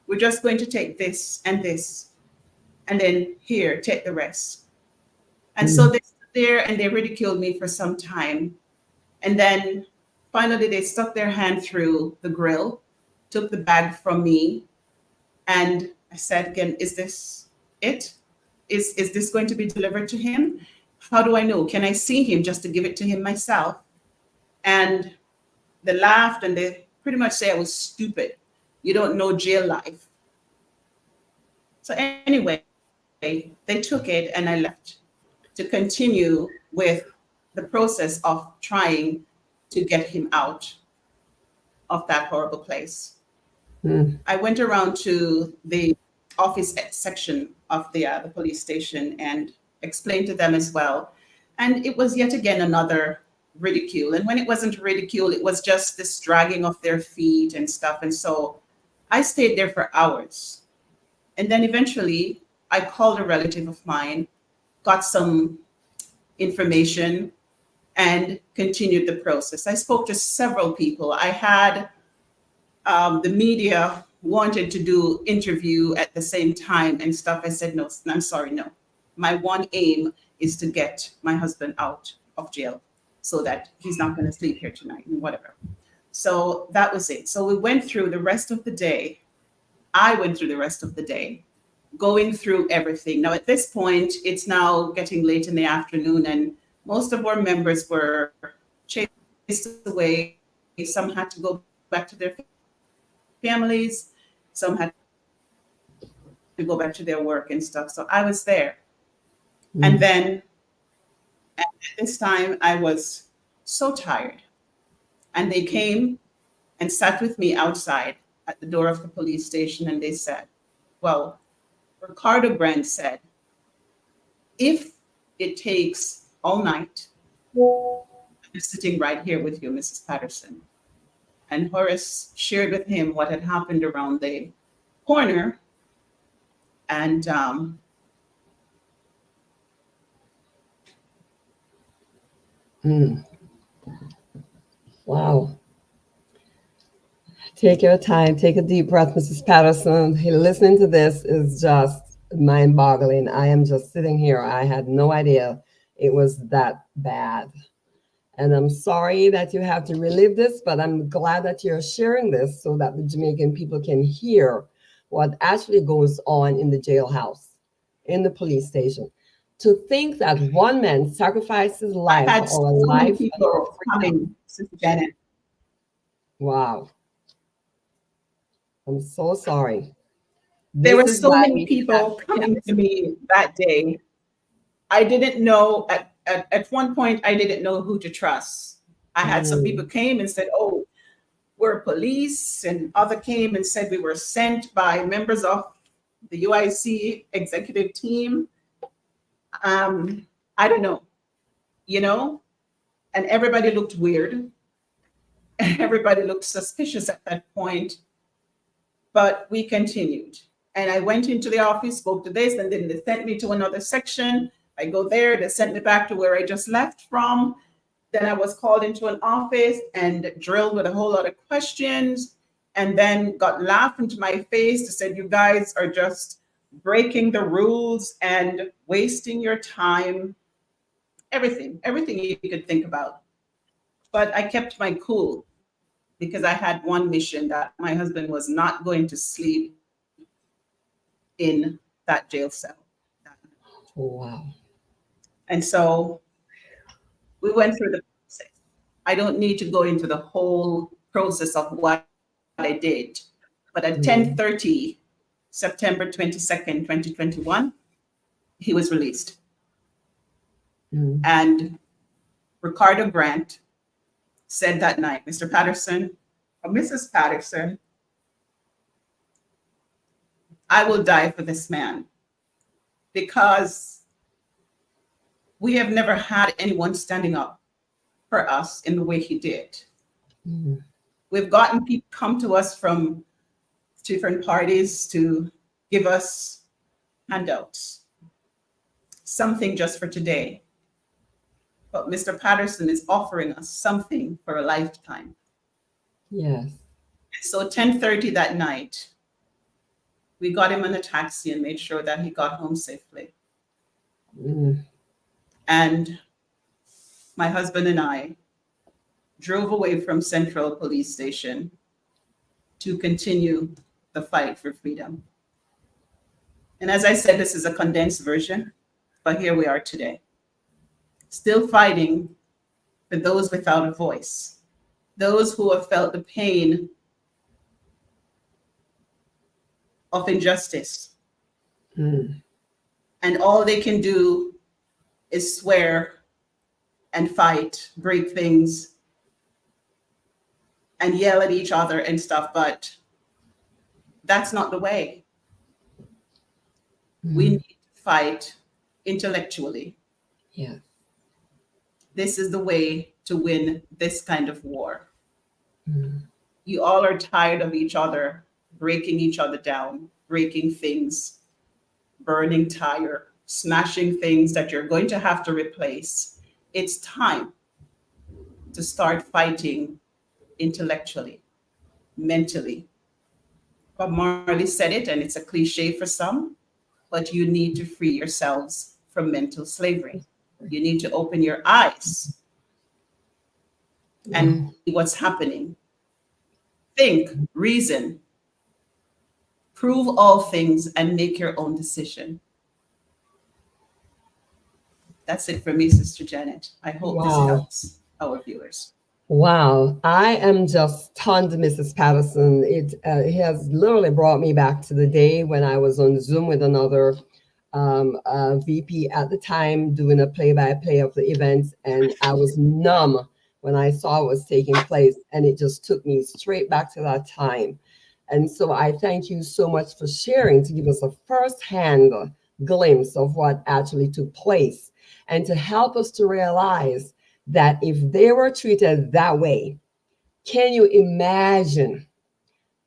We're just going to take this and this. And then here, take the rest. And so they stood there and they ridiculed me for some time. And then finally they stuck their hand through the grill, took the bag from me. And I said again, is this it? Is this going to be delivered to him? How do I know? Can I see him just to give it to him myself? And they laughed and they pretty much say I was stupid. You don't know jail life. So anyway, they took it and I left to continue with the process of trying to get him out of that horrible place. I went around to the office section of the police station and explained to them as well. And it was yet again another ridicule. And when it wasn't ridicule, it was just this dragging of their feet and stuff. And so I stayed there for hours. And then eventually I called a relative of mine, got some information, and continued the process. I spoke to several people. I had the media wanted to do interview at the same time and stuff. I said, no, I'm sorry, no. My one aim is to get my husband out of jail so that he's not going to sleep here tonight and whatever. So that was it. So we went through the rest of the day. I went through the rest of the day going through everything. Now, at this point, it's now getting late in the afternoon and most of our members were chased away. Some had to go back to their families. Some had to go back to their work and stuff. So I was there. And then at this time, I was so tired. And they came and sat with me outside at the door of the police station. And they said, well, Ricardo Brand said, if it takes all night, I'm sitting right here with you, Mrs. Patterson. And Horace shared with him what had happened around the corner. And Wow. Take your time, take a deep breath, Mrs. Patterson. Listening to this is just mind-boggling. I am just sitting here. I had no idea it was that bad. And I'm sorry that you have to relive this, but I'm glad that you're sharing this so that the Jamaican people can hear what actually goes on in the jailhouse, in the police station. To think that one man sacrificed his life I had for our so many life. people coming, Sister Janet. Wow. I'm so sorry. There were This is so why many we people have- coming to me that day. I didn't know, at one point, I didn't know who to trust. I had some people came and said, oh, we're police, and other came and said we were sent by members of the UIC executive team. I don't know, you know, and everybody looked weird. Everybody looked suspicious at that point, but we continued. And I went into the office, spoke to this, and then they sent me to another section. I go there, they sent me back to where I just left from. Then I was called into an office and drilled with a whole lot of questions, and then got laughed into my face to say, you guys are just breaking the rules and wasting your time. Everything you could think about. But I kept my cool because I had one mission, that my husband was not going to sleep in that jail cell. Oh, wow. And so we went through the process. I don't need to go into the whole process of what I did. But at 10:30, September 22nd, 2021, he was released. And Ricardo Grant said that night, Mr. Patterson, or Mrs. Patterson, I will die for this man, because we have never had anyone standing up for us in the way he did. We've gotten people come to us from different parties to give us handouts, something just for today. But Mr. Patterson is offering us something for a lifetime. Yes. So 10:30 that night, we got him in a taxi and made sure that he got home safely. And my husband and I drove away from Central Police Station to continue the fight for freedom. And as I said, this is a condensed version, but here we are today, still fighting for those without a voice, those who have felt the pain of injustice. And all they can do is swear and fight, break things, and yell at each other and stuff, but that's not the way. We need to fight intellectually. Yeah. This is the way to win this kind of war. You all are tired of each other, breaking each other down, breaking things, burning tire, smashing things that you're going to have to replace. It's time to start fighting intellectually, mentally. Bob Marley said it, and it's a cliche for some, but you need to free yourselves from mental slavery. You need to open your eyes and see what's happening. Think, reason, prove all things, and make your own decision. That's it for me, Sister Janet. I hope this helps our viewers. Wow, I am just stunned, Mrs. Patterson. It has literally brought me back to the day when I was on Zoom with another VP at the time doing a play-by-play of the events, and I was numb when I saw what was taking place, and it just took me straight back to that time. And so I thank you so much for sharing to give us a first-hand glimpse of what actually took place, and to help us to realize that if they were treated that way, can you imagine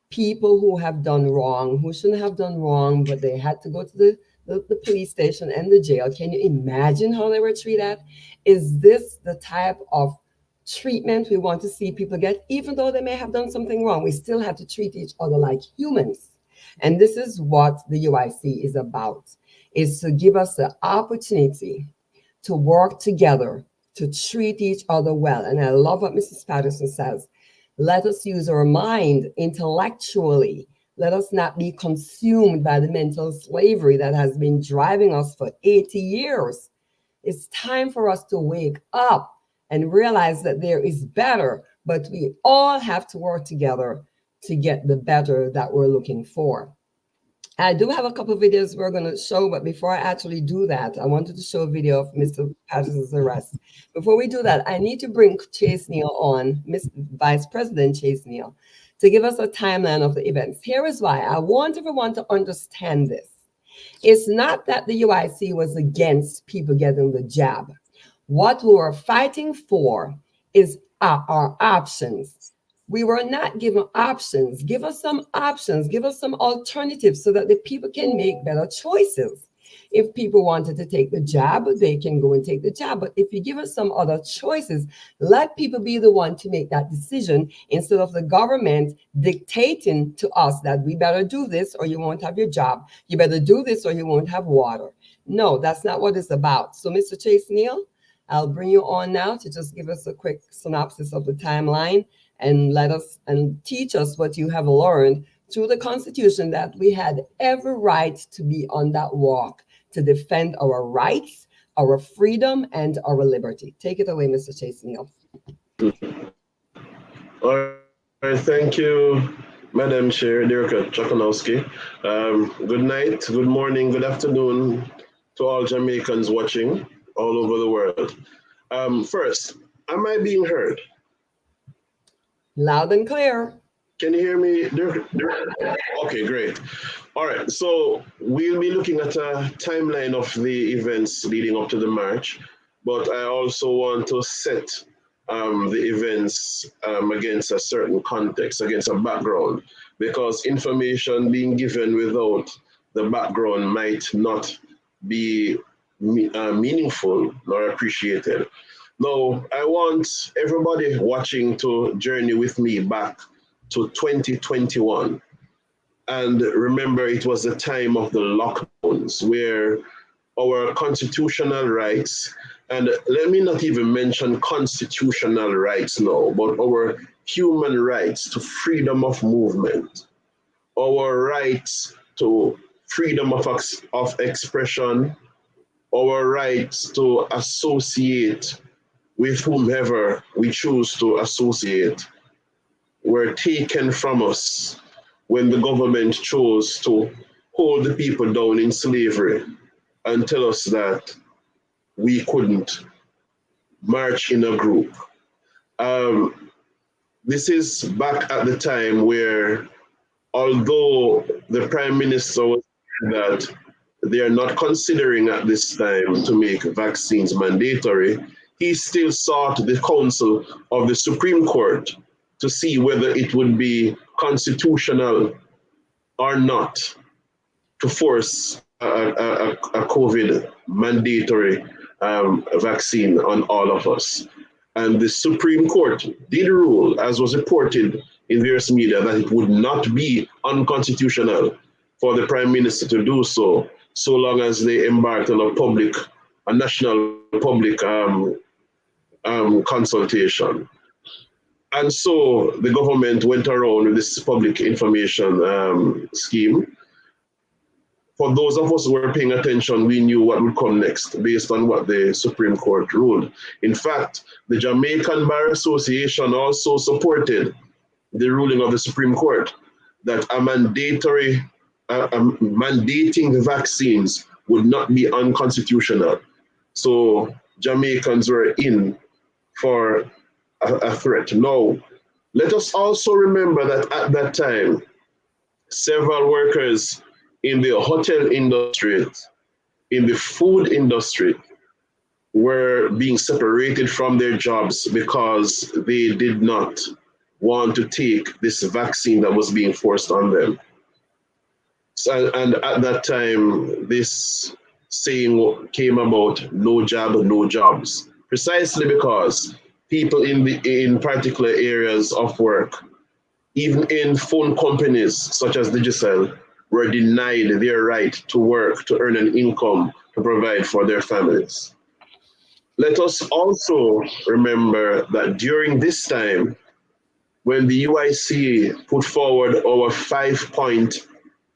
people who have done wrong, who shouldn't have done wrong, but they had to go to the police station and the jail? Can you imagine how they were treated? Is this the type of treatment we want to see people get? Even though they may have done something wrong, we still have to treat each other like humans. And this is what the UIC is about, is to give us the opportunity to work together, to treat each other well. And I love what Mrs. Patterson says. Let us use our mind intellectually. Let us not be consumed by the mental slavery that has been driving us for 80 years. It's time for us to wake up and realize that there is better, but we all have to work together to get the better that we're looking for. I do have a couple of videos we're going to show, but before I actually do that, I wanted to show a video of Mr. Patterson's arrest. Before we do that, I need to bring Chase Neal on, Vice President Chase Neal, to give us a timeline of the events. Here is why. I want everyone to understand this. It's not that the UIC was against people getting the jab. What we were fighting for is our options. We were not given options. Give us some options. Give us some alternatives so that the people can make better choices. If people wanted to take the jab, they can go and take the jab. But if you give us some other choices, let people be the one to make that decision instead of the government dictating to us that we better do this or you won't have your job. You better do this or you won't have water. No, that's not what it's about. So, Mr. Chase Neal, I'll bring you on now to just give us a quick synopsis of the timeline and let us and teach us what you have learned through the Constitution, that we had every right to be on that walk to defend our rights, our freedom, and our liberty. Take it away, Mr. Chase Neal. All right, thank you, Madam Chair, Dirk Chakanowski. Good night, good morning, good afternoon to all Jamaicans watching all over the world. First, am I being heard? Loud and clear. Can you hear me? Okay, great. All right, so we'll be looking at a timeline of the events leading up to the march, but I also want to set the events against a certain context, against a background, because information being given without the background might not be meaningful nor appreciated. Now, I want everybody watching to journey with me back to 2021. And remember, it was the time of the lockdowns where our constitutional rights, and let me not even mention constitutional rights now, but our human rights to freedom of movement, our rights to freedom of expression, our rights to associate with whomever we choose to associate, were taken from us when the government chose to hold the people down in slavery and tell us that we couldn't march in a group. This is back at the time where, although the Prime Minister was saying that they are not considering at this time to make vaccines mandatory, he still sought the counsel of the Supreme Court to see whether it would be constitutional or not to force a COVID mandatory vaccine on all of us. And the Supreme Court did rule, as was reported in various media, that it would not be unconstitutional for the Prime Minister to do so, so long as they embarked on a national public consultation. And so the government went around with this public information scheme. For those of us who were paying attention, we knew what would come next based on what the Supreme Court ruled. In fact, the Jamaican Bar Association also supported the ruling of the Supreme Court that mandating the vaccines would not be unconstitutional. So Jamaicans were in for a threat. Now, let us also remember that at that time, several workers in the hotel industry, in the food industry, were being separated from their jobs because they did not want to take this vaccine that was being forced on them. So, and at that time, this saying came about, no job, no jobs, precisely because people in particular areas of work, even in phone companies such as Digicel, were denied their right to work, to earn an income, to provide for their families. Let us also remember that during this time, when the UIC put forward our 5-point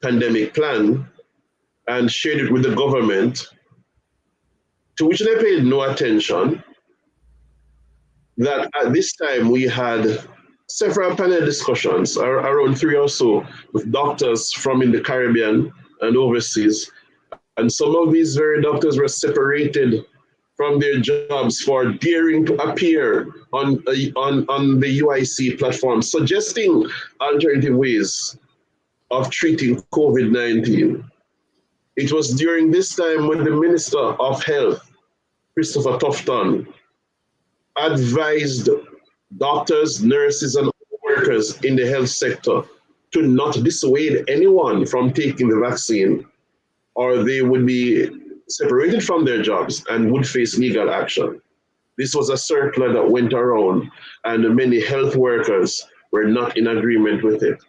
pandemic plan and shared it with the government, to which they paid no attention, that at this time we had several panel discussions, around 3 or so, with doctors from in the Caribbean and overseas. And some of these very doctors were separated from their jobs for daring to appear on the UIC platform, suggesting alternative ways of treating COVID-19. It was during this time when the Minister of Health, Christopher Tufton, advised doctors, nurses, and workers in the health sector to not dissuade anyone from taking the vaccine, or they would be separated from their jobs and would face legal action. This was a circular that went around, and many health workers were not in agreement with it.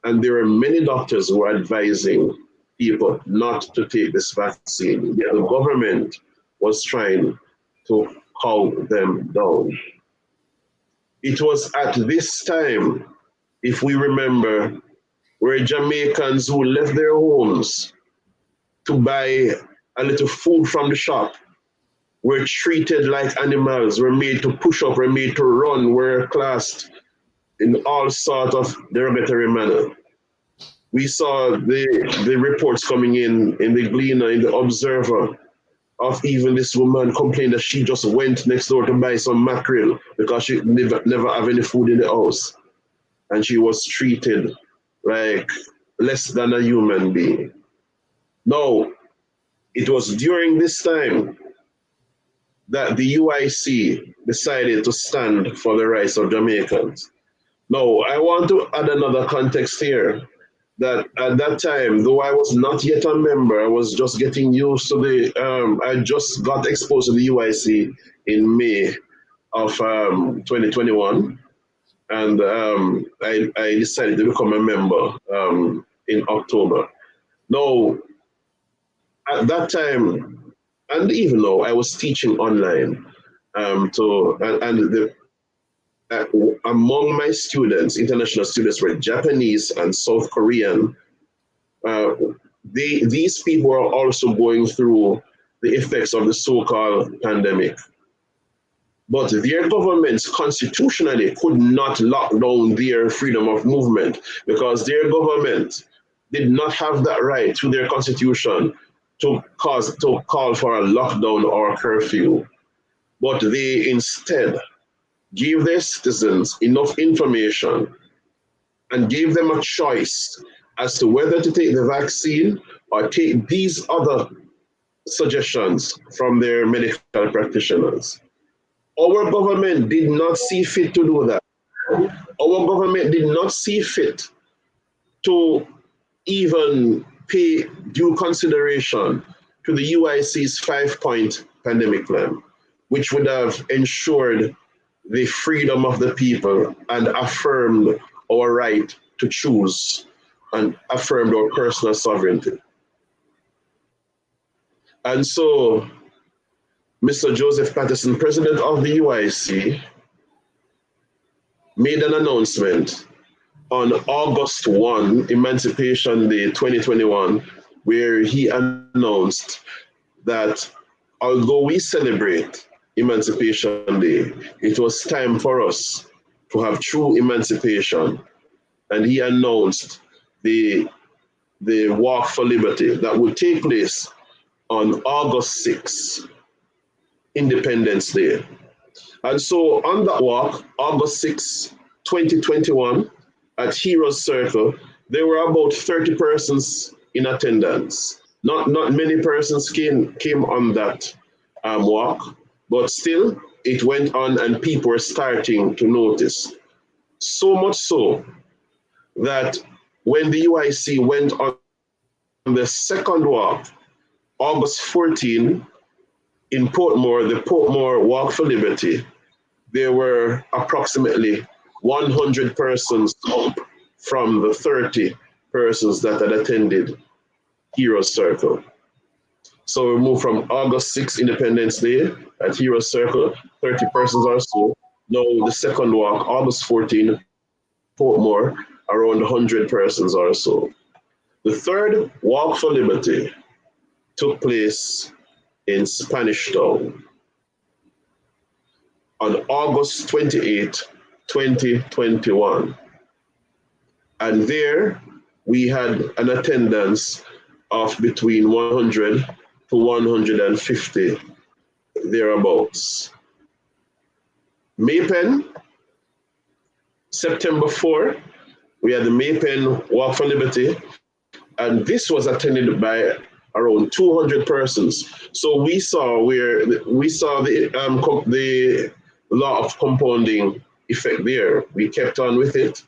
And there were many doctors who were advising people not to take this vaccine. Yet the government was trying to calm them down. It was at this time, if we remember, where Jamaicans who left their homes to buy a little food from the shop were treated like animals, were made to push up, were made to run, were classed in all sorts of derogatory manner. We saw the reports coming in the Gleaner, in the Observer, of even this woman complaining that she just went next door to buy some mackerel because she never have any food in the house. And she was treated like less than a human being. Now, it was during this time that the UIC decided to stand for the rights of Jamaicans. Now, I want to add another context here, that at that time, though I was not yet a member, I was just getting used to I just got exposed to the UIC in May of 2021. And I decided to become a member in October. Now, at that time, and even though I was teaching online, among my students, international students, were Japanese and South Korean. These people are also going through the effects of the so-called pandemic. But their governments constitutionally could not lock down their freedom of movement because their government did not have that right through their constitution to call for a lockdown or a curfew. But they instead gave their citizens enough information and gave them a choice as to whether to take the vaccine or take these other suggestions from their medical practitioners. Our government did not see fit to do that. Our government did not see fit to even pay due consideration to the UIC's 5-point pandemic plan, which would have ensured the freedom of the people and affirmed our right to choose and affirmed our personal sovereignty. And so, Mr. Joseph Patterson, president of the UIC, made an announcement on August 1, Emancipation Day 2021, where he announced that although we celebrate Emancipation Day, it was time for us to have true emancipation. And he announced the Walk for Liberty that would take place on August 6th, Independence Day. And so on that walk, August 6, 2021, at Heroes Circle, there were about 30 persons in attendance. Not many persons came on that walk, but still it went on and people were starting to notice. So much so that when the UIC went on the second walk, August 14, in Portmore, the Portmore Walk for Liberty, there were approximately 100 persons up from the 30 persons that had attended Heroes Circle. So we moved from August 6th, Independence Day at Heroes Circle, 30 persons or so. Now the second walk, August 14, Portmore, around 100 persons or so. The third Walk for Liberty took place in Spanish Town on August 28, 2021. And there we had an attendance of between 100 to 150 thereabouts. Maypen, September 4, we had the Maypen Walk for Liberty, and this was attended by around 200 persons. So we saw the law of compounding effect there. We kept on with it.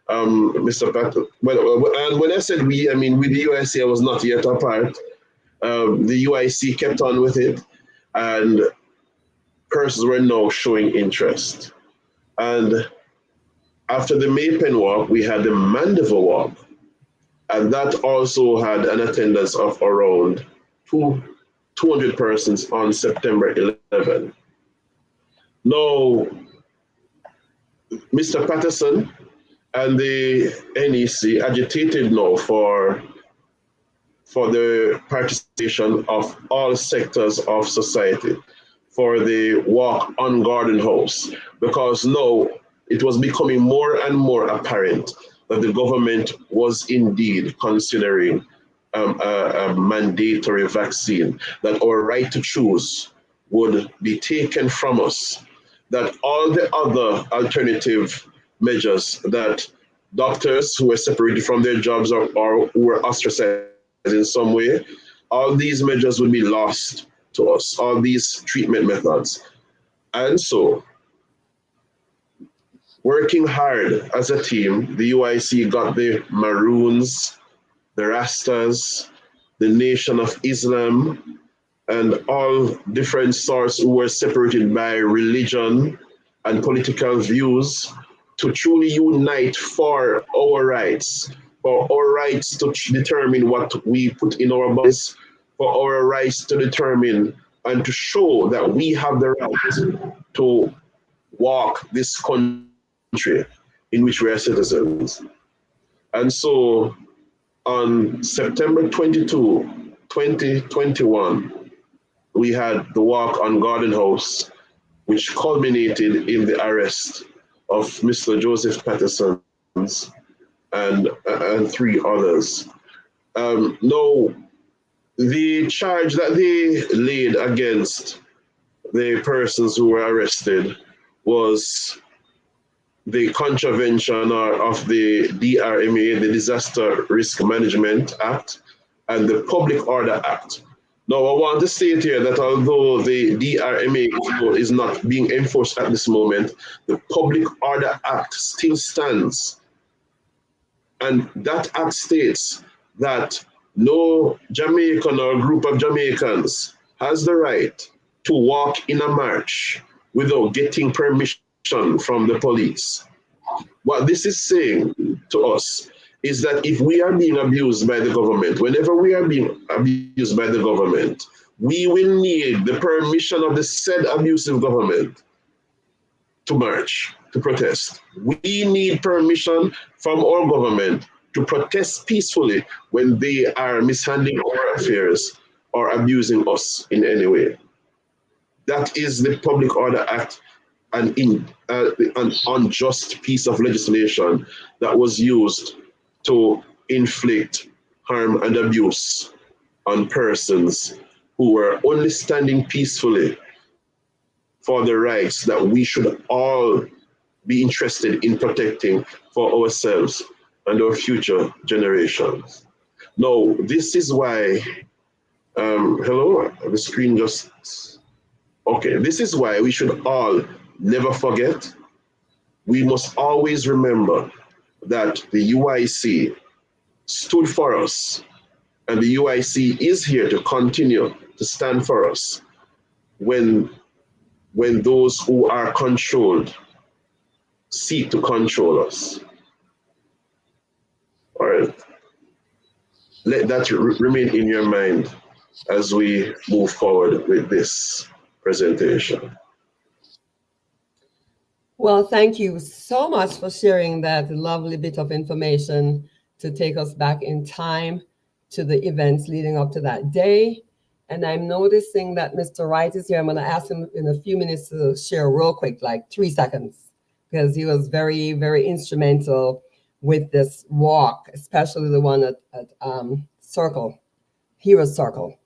Mr. Pat, and when I said we, I mean with the UIC, I was not yet a part. The UIC kept on with it, and persons were now showing interest. And after the Maypen Walk, we had the Mandeville Walk, and that also had an attendance of around 200 persons on September 11. Now, Mr. Patterson and the NEC agitated now for the participation of all sectors of society, for the walk on Garden House, because now it was becoming more and more apparent that the government was indeed considering a mandatory vaccine, that our right to choose would be taken from us, that all the other alternative measures that doctors who were separated from their jobs or who were ostracized in some way, all these measures would be lost to us, all these treatment methods. And so, working hard as a team, the UIC got the Maroons, the Rastas, the Nation of Islam, and all different sorts who were separated by religion and political views to truly unite for our rights to determine what we put in our bodies, for our rights to determine and to show that we have the right to walk this country in which we are citizens. And so on September 22, 2021, we had the walk on Garden House, which culminated in the arrest of Mr. Joseph Patterson and three others. Now, the charge that they laid against the persons who were arrested was the contravention of the DRMA, the Disaster Risk Management Act, and the Public Order Act. Now, I want to state here that although the DRMA is not being enforced at this moment, the Public Order Act still stands. And that act states that no Jamaican or group of Jamaicans has the right to walk in a march without getting permission from the police. What this is saying to us is that if we are being abused by the government, whenever we are being abused by the government, we will need the permission of the said abusive government to march, to protest. We need permission from our government to protest peacefully when they are mishandling our affairs or abusing us in any way. That is the Public Order Act, an unjust piece of legislation that was used to inflict harm and abuse on persons who were only standing peacefully for the rights that we should all be interested in protecting for ourselves and our future generations. Now, this is why, hello, the screen just, okay, this is why we should all never forget. We must always remember that the UIC stood for us, and the UIC is here to continue to stand for us when those who are controlled seek to control us. All right. Let that remain in your mind as we move forward with this presentation. Well, thank you so much for sharing that lovely bit of information to take us back in time to the events leading up to that day. And I'm noticing that Mr. Wright is here. I'm going to ask him in a few minutes to share real quick, like 3 seconds, because he was very, very instrumental with this walk, especially the one at Heroes Circle.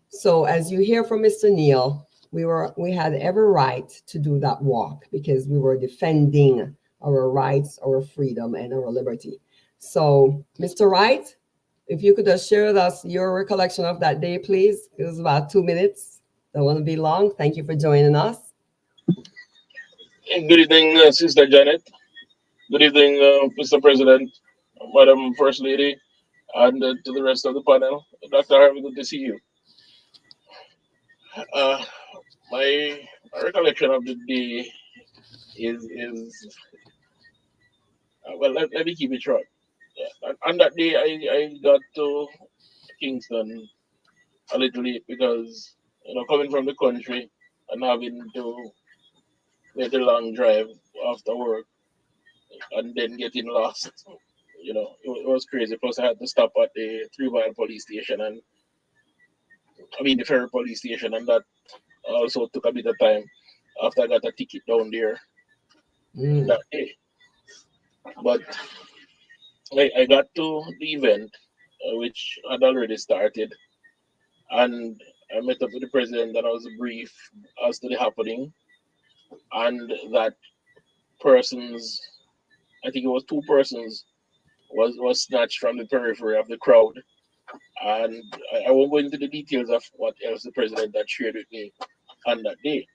So as you hear from Mr. Neal, we had every right to do that walk because we were defending our rights, our freedom, and our liberty. So, Mr. Wright, if you could just share with us your recollection of that day, please. It was about 2 minutes. Don't want to be long. Thank you for joining us. Good evening, Sister Janet. Good evening, Mr. President, Madam First Lady, and to the rest of the panel. Dr. Harvey, good to see you. My recollection of the day is well, let me keep it short. Yeah. On that day, I got to Kingston a little late because, coming from the country and having to make a long drive after work and then getting lost, it was crazy. Plus, I had to stop at the 3 Mile police station the Ferry police station, and that also took a bit of time after I got a ticket down there that day. But I got to the event, which had already started, and I met up with the president and I was briefed as to the happening, and that persons, I think it was two persons, was snatched from the periphery of the crowd. And I won't go into the details of what else the president had shared with me on that day,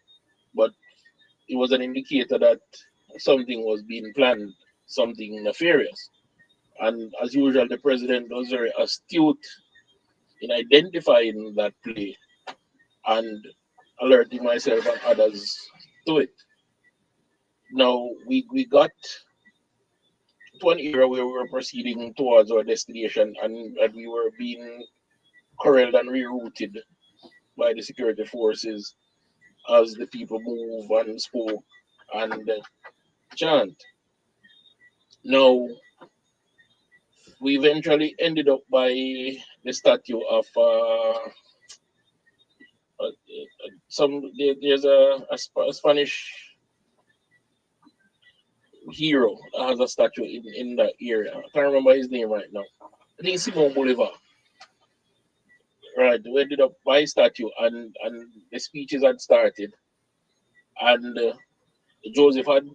but it was an indicator that something was being planned, something nefarious. And as usual, the president was very astute in identifying that play and alerting myself and others to it. Now, we got to an era where we were proceeding towards our destination, and we were being corralled and rerouted by the security forces as the people move and spoke and chant. Now, we eventually ended up by the statue of there's a Spanish hero that has a statue in that area. I can't remember his name right now. I think it's Simon Bolivar. Right, we ended up by statue, and the speeches had started, and Joseph had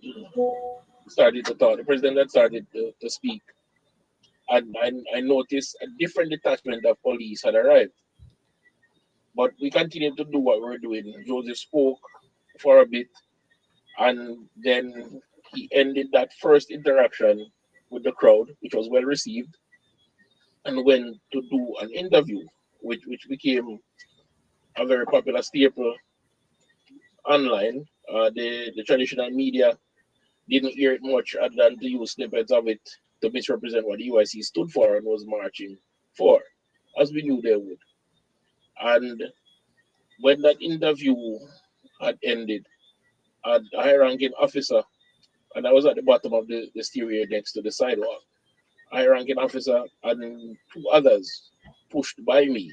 started to talk. The president had started to speak, and I noticed a different detachment of police had arrived. But we continued to do what we were doing. Joseph spoke for a bit, and then he ended that first interaction with the crowd, which was well received, and went to do an interview, which became a very popular staple online. The traditional media didn't hear it much other than to use snippets of it to misrepresent what the UIC stood for and was marching for, as we knew they would. And when that interview had ended, a high-ranking officer, and I was at the bottom of the stairway next to the sidewalk, a high-ranking officer and two others pushed by me,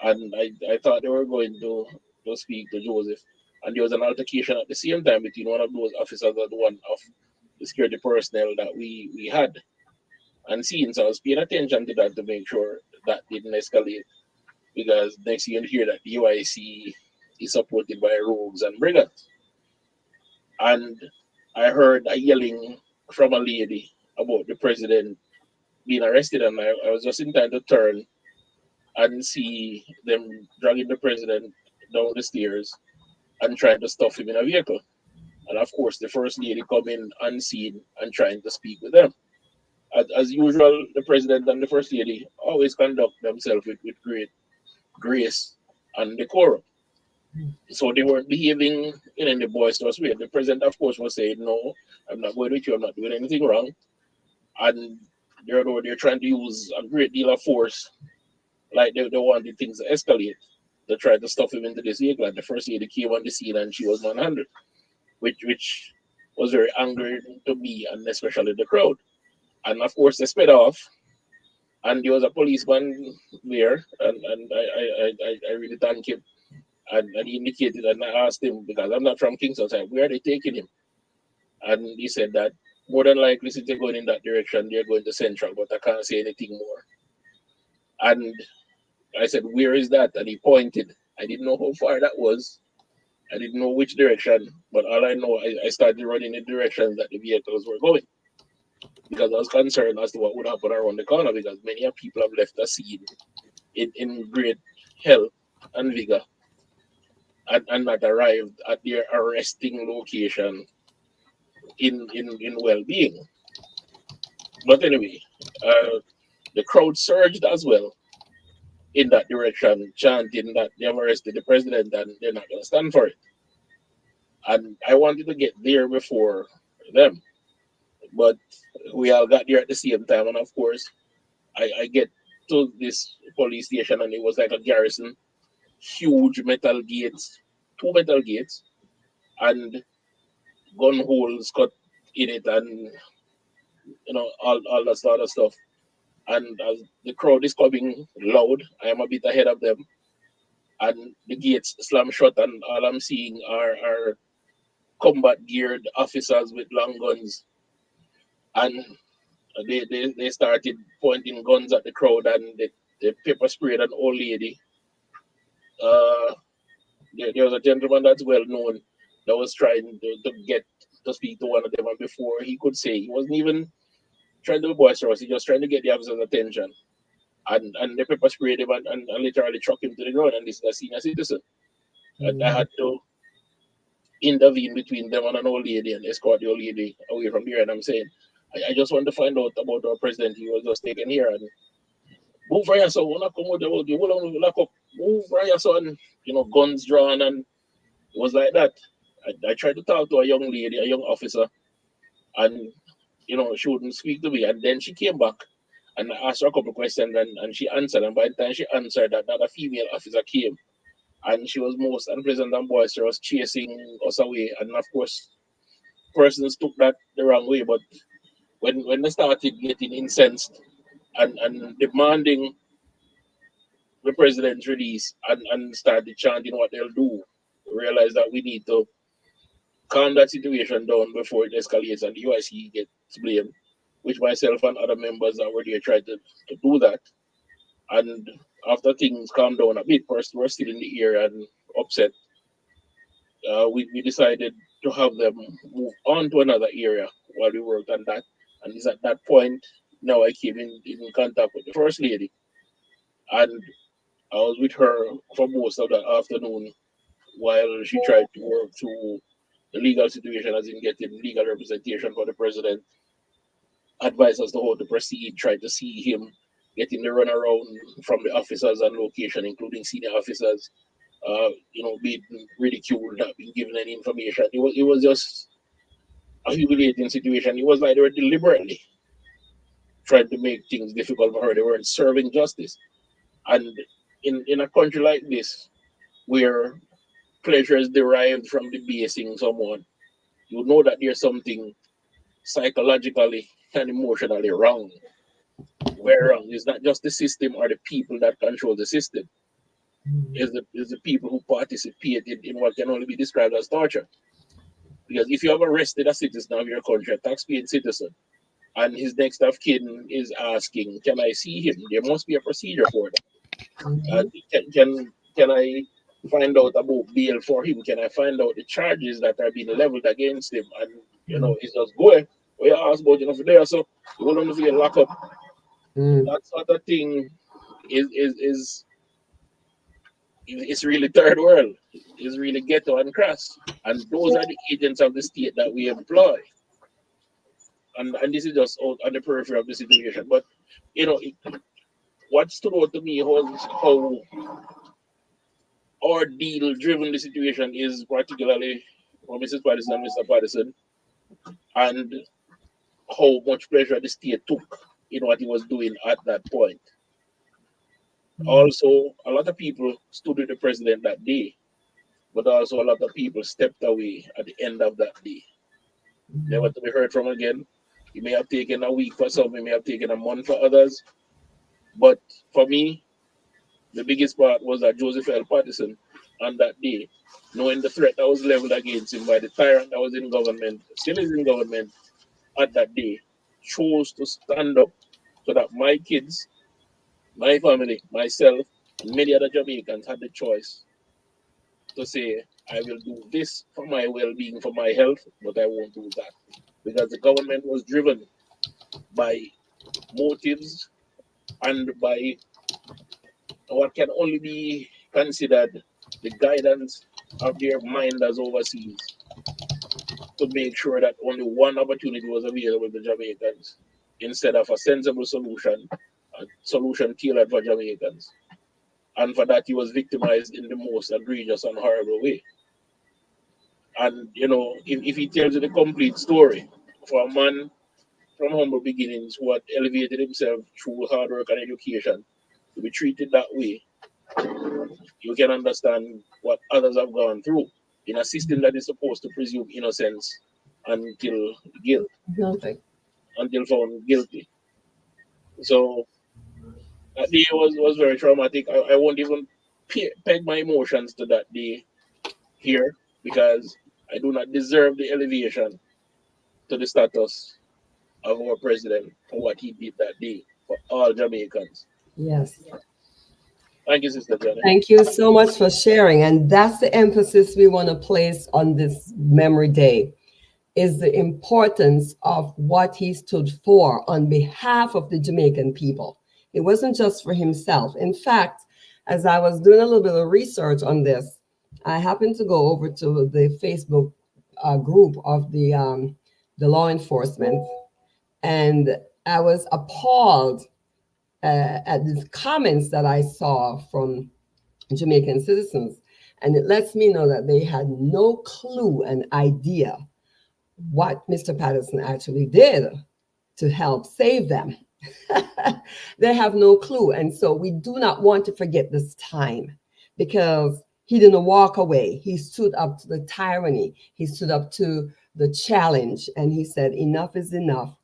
and I thought they were going to speak to Joseph. And there was an altercation at the same time between one of those officers and one of the security personnel that we had and seen. So I was paying attention to that to make sure that didn't escalate, because next thing you hear that the UIC is supported by rogues and brigands. And I heard a yelling from a lady about the president being arrested, and I was just in time to turn and see them dragging the president down the stairs and trying to stuff him in a vehicle. And of course, the first lady coming unseen and trying to speak with them. As usual, the president and the first lady always conduct themselves with great grace and decorum. So they weren't behaving in any boisterous way. The president, of course, was saying, "No, I'm not going with you. I'm not doing anything wrong." And they're trying to use a great deal of force, like they wanted things to escalate, to try to stuff him into this vehicle. And the first lady came on the scene and she was manhandled, which was very angry to me and especially the crowd. And of course, they sped off, and there was a policeman there, and I really thank him. And he indicated, and I asked him, because I'm not from Kingston, so where are they taking him? And he said that more than likely, since they're going in that direction, they're going to Central, but I can't say anything more. And I said, "Where is that?" And he pointed. I didn't know how far that was. I didn't know which direction, but all I know, I started running in the direction that the vehicles were going, because I was concerned as to what would happen around the corner, because many people have left the scene in great health and vigor, and not arrived at their arresting location in well-being. But anyway, the crowd surged as well in that direction, chanting that they have arrested the president and they're not going to stand for it. And I wanted to get there before them, but we all got there at the same time. And of course, I get to this police station, and it was like a garrison, huge metal gates, two metal gates, and gun holes cut in it, and all that sort of stuff. And as the crowd is coming loud, I am a bit ahead of them, and the gates slam shut, and all I'm seeing are combat geared officers with long guns, and they started pointing guns at the crowd, and they pepper sprayed an old lady. There was a gentleman that's well known that was trying to get to speak to one of them, and before he could say, he wasn't even trying to be boisterous, he just trying to get the officer's attention. And the pepper sprayed him and literally struck him to the ground, and this is a senior citizen. And I had to intervene between them and an old lady and escort the old lady away from here. And I'm saying, I just want to find out about our president. He was just taken here and move for your son, when I come with the lock up, move for your son, guns drawn, and it was like that. I tried to talk to a young lady, a young officer, and she wouldn't speak to me. And then she came back and I asked her a couple of questions, and she answered. And by the time she answered, that a female officer came, and she was most unpleasant and boisterous, chasing us away. And of course, persons took that the wrong way. But when they started getting incensed and demanding the president's release and started chanting what they'll do, realize that we need to calm that situation down before it escalates and the UIC gets blamed, which myself and other members that were there tried to do that. And after things calmed down a bit, first we're still in the air and upset. We decided to have them move on to another area while we worked on that. And it's at that point now I came in contact with the First Lady. And I was with her for most of that afternoon while she tried to work through the legal situation, as in getting legal representation for the president, advise us to how to proceed, try to see him, getting the runaround from the officers and location, including senior officers, being ridiculed, not being given any information. It was just a humiliating situation. It was like they were deliberately trying to make things difficult for her. They weren't serving justice. And in a country like this, where pleasure is derived from debasing someone, you know that there's something psychologically and emotionally wrong. Where wrong is not just the system or the people that control the system, is the people who participated in what can only be described as torture. Because if you have arrested a citizen of your country, a tax-paying citizen, and his next of kin is asking, "Can I see him?" There must be a procedure for that. Can I find out about bail for him? Can I find out the charges that are being leveled against him? And it's just going. We ask about for there, so you want to feel lock up. That sort of thing is it's really third world. It's really ghetto and crass. And those are the agents of the state that we employ. And this is just out on the periphery of the situation. But what stood out to me was how ordeal driven the situation is, particularly for Mrs. Patterson and Mr. Patterson, and how much pleasure the state took in what he was doing at that point. Also, a lot of people stood with the president that day, but also a lot of people stepped away at the end of that day. Never to be heard from again. It may have taken a week for some, it may have taken a month for others. But for me, the biggest part was that Joseph L. Patterson on that day, knowing the threat that was leveled against him by the tyrant that was in government, still is in government at that day, chose to stand up so that my kids, my family, myself, and many other Jamaicans had the choice to say, I will do this for my well-being, for my health, but I won't do that. Because the government was driven by motives and by what can only be considered the guidance of their mind as overseas, to make sure that only one opportunity was available to Jamaicans instead of a sensible solution, a solution tailored for Jamaicans. And for that, he was victimized in the most egregious and horrible way. And, if he tells you the complete story, for a man from humble beginnings who had elevated himself through hard work and education, to be treated that way, you can understand what others have gone through in a system that is supposed to presume innocence until guilt, until found guilty. So that day was very traumatic. I won't even peg my emotions to that day here because I do not deserve the elevation to the status of our president for what he did that day for all Jamaicans. Yes. Thank you, Sister Jenny. Thank you so much for sharing. And that's the emphasis we want to place on this Memory Day, is the importance of what he stood for on behalf of the Jamaican people. It wasn't just for himself. In fact, as I was doing a little bit of research on this, I happened to go over to the Facebook group of the law enforcement, and I was appalled at the comments that I saw from Jamaican citizens. And it lets me know that they had no clue and idea what Mr. Patterson actually did to help save them. They have no clue. And so we do not want to forget this time, because he didn't walk away. He stood up to the tyranny. He stood up to the challenge, and he said, enough is enough.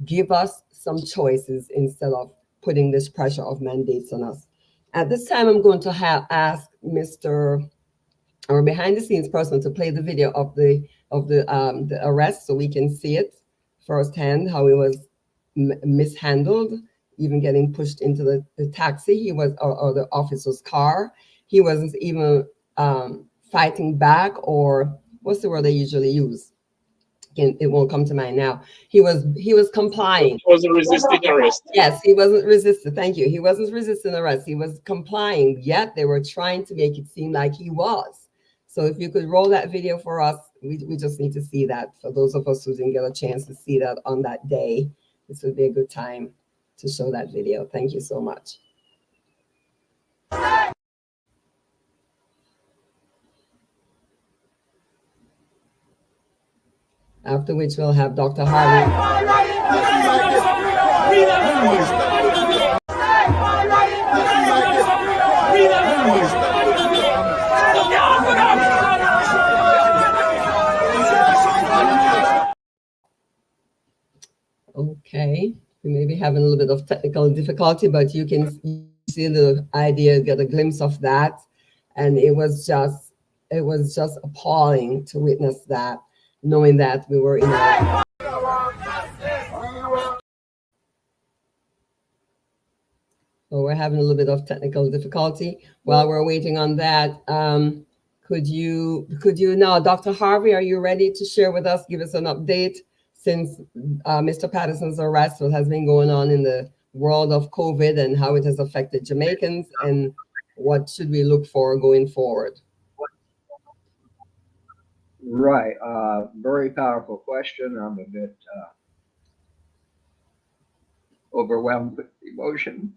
Give us some choices instead of putting this pressure of mandates on us. At this time, I'm going to ask Mr. or behind the scenes person to play the video of the arrest so we can see it firsthand, how he was mishandled, even getting pushed into the taxi. He was, or the officer's car. He wasn't even fighting back, or what's the word they usually use? It won't come to mind now. He was complying. He wasn't resisting arrest. Yes, he wasn't resisting. Thank you. He wasn't resisting arrest. He was complying. Yet they were trying to make it seem like he was. So if you could roll that video for us, we just need to see that. For those of us who didn't get a chance to see that on that day, this would be a good time to show that video. Thank you so much. After which we'll have Dr. Harvey. Okay, we may be having a little bit of technical difficulty, but you can see the idea, get a glimpse of that. And it was just appalling to witness that, knowing that we were in a... So we're having a little bit of technical difficulty. While we're waiting on that, could you now, Dr. Harvey, are you ready to share with us, give us an update since Mr. Patterson's arrest, what has been going on in the world of COVID and how it has affected Jamaicans, and what should we look for going forward? Right. Very powerful question. I'm a bit overwhelmed with emotion.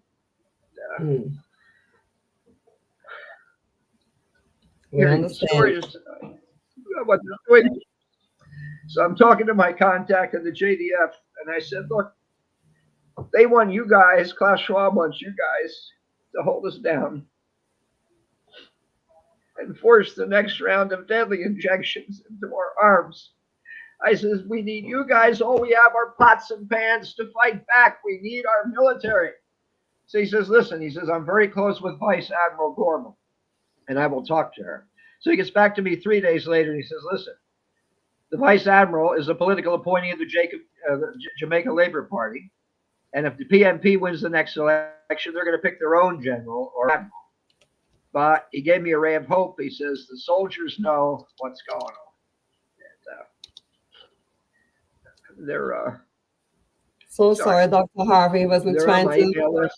We understand. So I'm talking to my contact at the JDF, and I said, look, they want you guys, Klaus Schwab wants you guys to hold us down and force the next round of deadly injections into our arms. I says, we need you guys. All we have are pots and pans to fight back. We need our military. So he says, listen, he says, I'm very close with Vice Admiral Gorman, and I will talk to her. So he gets back to me 3 days later, and he says, listen, the Vice Admiral is a political appointee of the Jamaica Labor Party. And if the PNP wins the next election, they're going to pick their own general or admiral. But he gave me a ray of hope. He says, the soldiers know what's going on. And they're... So sorry, Dr. Harvey wasn't they're trying on my to... email list.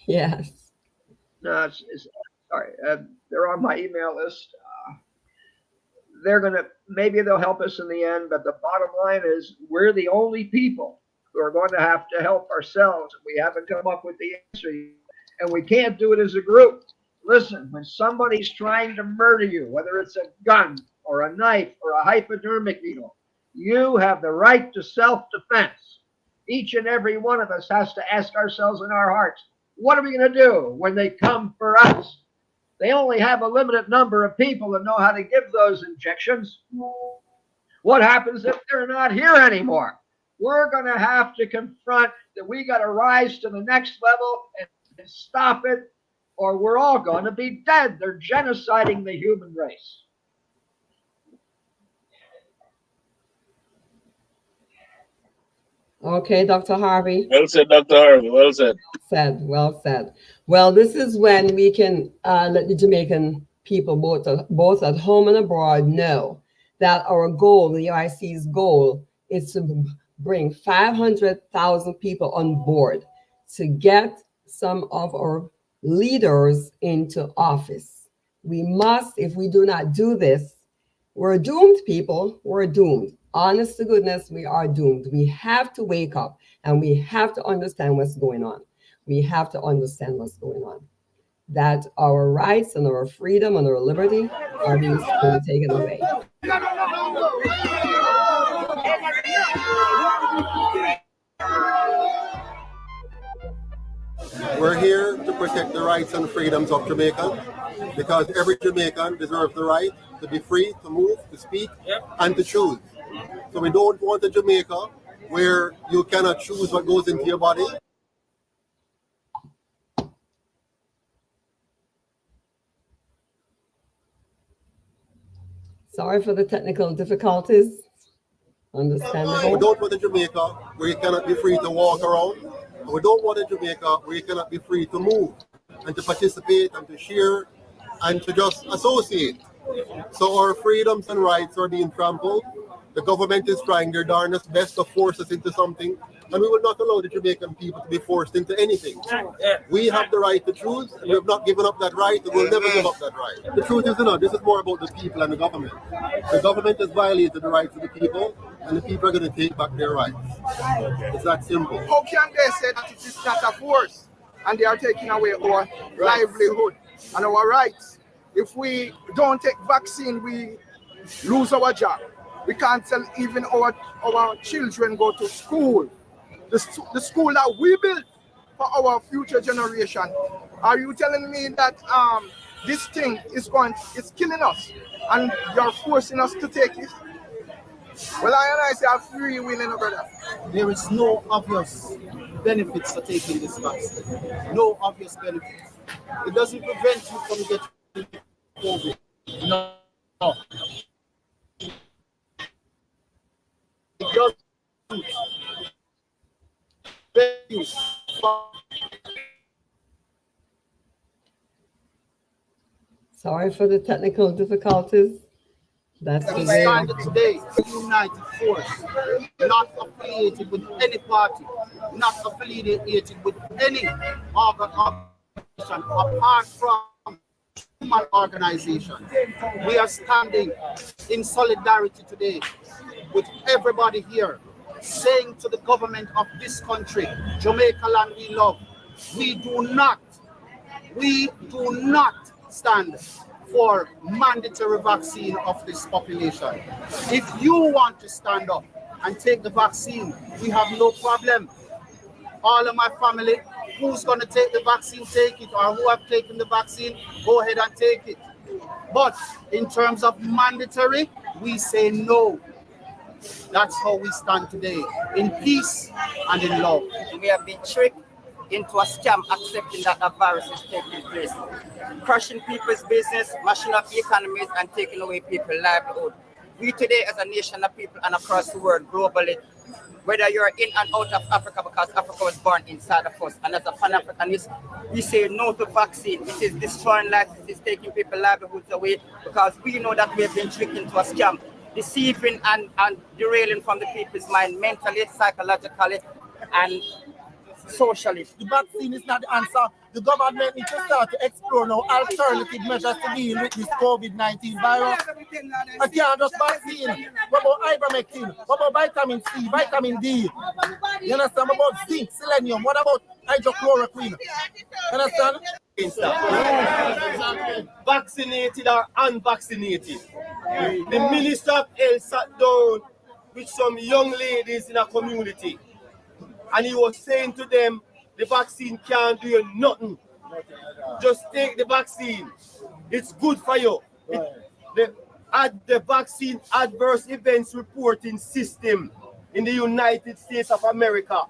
Yes. No, it's sorry. They're on my email list. They're going to, maybe they'll help us in the end, but the bottom line is we're the only people who are going to have to help ourselves. We haven't come up with the answer, and we can't do it as a group. Listen, when somebody's trying to murder you, whether it's a gun or a knife or a hypodermic needle, you have the right to self-defense. Each and every one of us has to ask ourselves in our hearts, what are we going to do when they come for us? They only have a limited number of people that know how to give those injections. What happens if they're not here anymore? We're going to have to confront that we got to rise to the next level and stop it or we're all going to be dead. They're genociding the human race. Okay, Dr. Harvey. Well said, Dr. Harvey. Well said. Well said. Well, this is when we can let the Jamaican people, both at home and abroad, know that our goal, the UIC's goal, is to bring 500,000 people on board to get some of our leaders into office. We must, if we do not do this, we're doomed, people. We're doomed. Honest to goodness, we are doomed. We have to wake up and we have to understand what's going on. We have to understand what's going on. That our rights and our freedom and our liberty are being taken away. We're here to protect the rights and freedoms of Jamaicans because every Jamaican deserves the right to be free, to move, to speak, and to choose. So we don't want a Jamaica where you cannot choose what goes into your body. Sorry for the technical difficulties. Understandable. We don't want a Jamaica where you cannot be free to walk around. And we don't want a Jamaica where you cannot be free to move and to participate and to share and to just associate. So our freedoms and rights are being trampled. The government is trying their darnest best to force us into something, and we will not allow the Jamaican people to be forced into anything. We have the right to choose, and we have not given up that right, and we'll never give up that right. The truth is, this is more about the people and the government. The government has violated the rights of the people, and the people are going to take back their rights. It's that simple. How can they say that it is not a force, and they are taking away our livelihood and our rights? If we don't take vaccine, we lose our job. We can't tell even our children go to school. The school that we built for our future generation. Are you telling me that this thing is killing us and you're forcing us to take it? Well, I say I'm free willing, brother. There is no obvious benefits to taking this vaccine. No obvious benefits. It doesn't prevent you from getting COVID. No. It doesn't. Sorry for the technical difficulties. That's We the way. stand today, a united force, not affiliated with any party, not affiliated with any organization apart from human organization. We are standing in solidarity today with everybody here, saying to the government of this country, Jamaica land we love, we do not stand for mandatory vaccine of this population. If you want to stand up and take the vaccine, we have no problem. All of my family, who's going to take the vaccine, take it, or who have taken the vaccine, go ahead and take it. But in terms of mandatory, we say no. That's how we stand today, in peace and in love. We have been tricked into a scam, accepting that a virus is taking place, crushing people's business, mashing up economies, and taking away people's livelihood. We today, as a nation of people and across the world, globally, whether you're in and out of Africa, because Africa was born inside of us, and as a Pan-Africanist, we say no to vaccine. It is destroying lives, it is taking people's livelihoods away, because we know that we have been tricked into a scam, deceiving and derailing from the people's mind mentally, psychologically, and socially. The vaccine is not the answer. The government needs to start to explore now alternative measures to deal with this COVID-19 virus. I can't just vaccine. What about ivermectin? What about vitamin C, vitamin D? You understand? What about zinc, selenium? What about hydrochloroquine? You understand? Vaccinated or unvaccinated. The Minister of Health sat down with some young ladies in a community, and he was saying to them, the vaccine can't do you nothing. Just take the vaccine. It's good for you. The vaccine adverse events reporting system in the United States of America,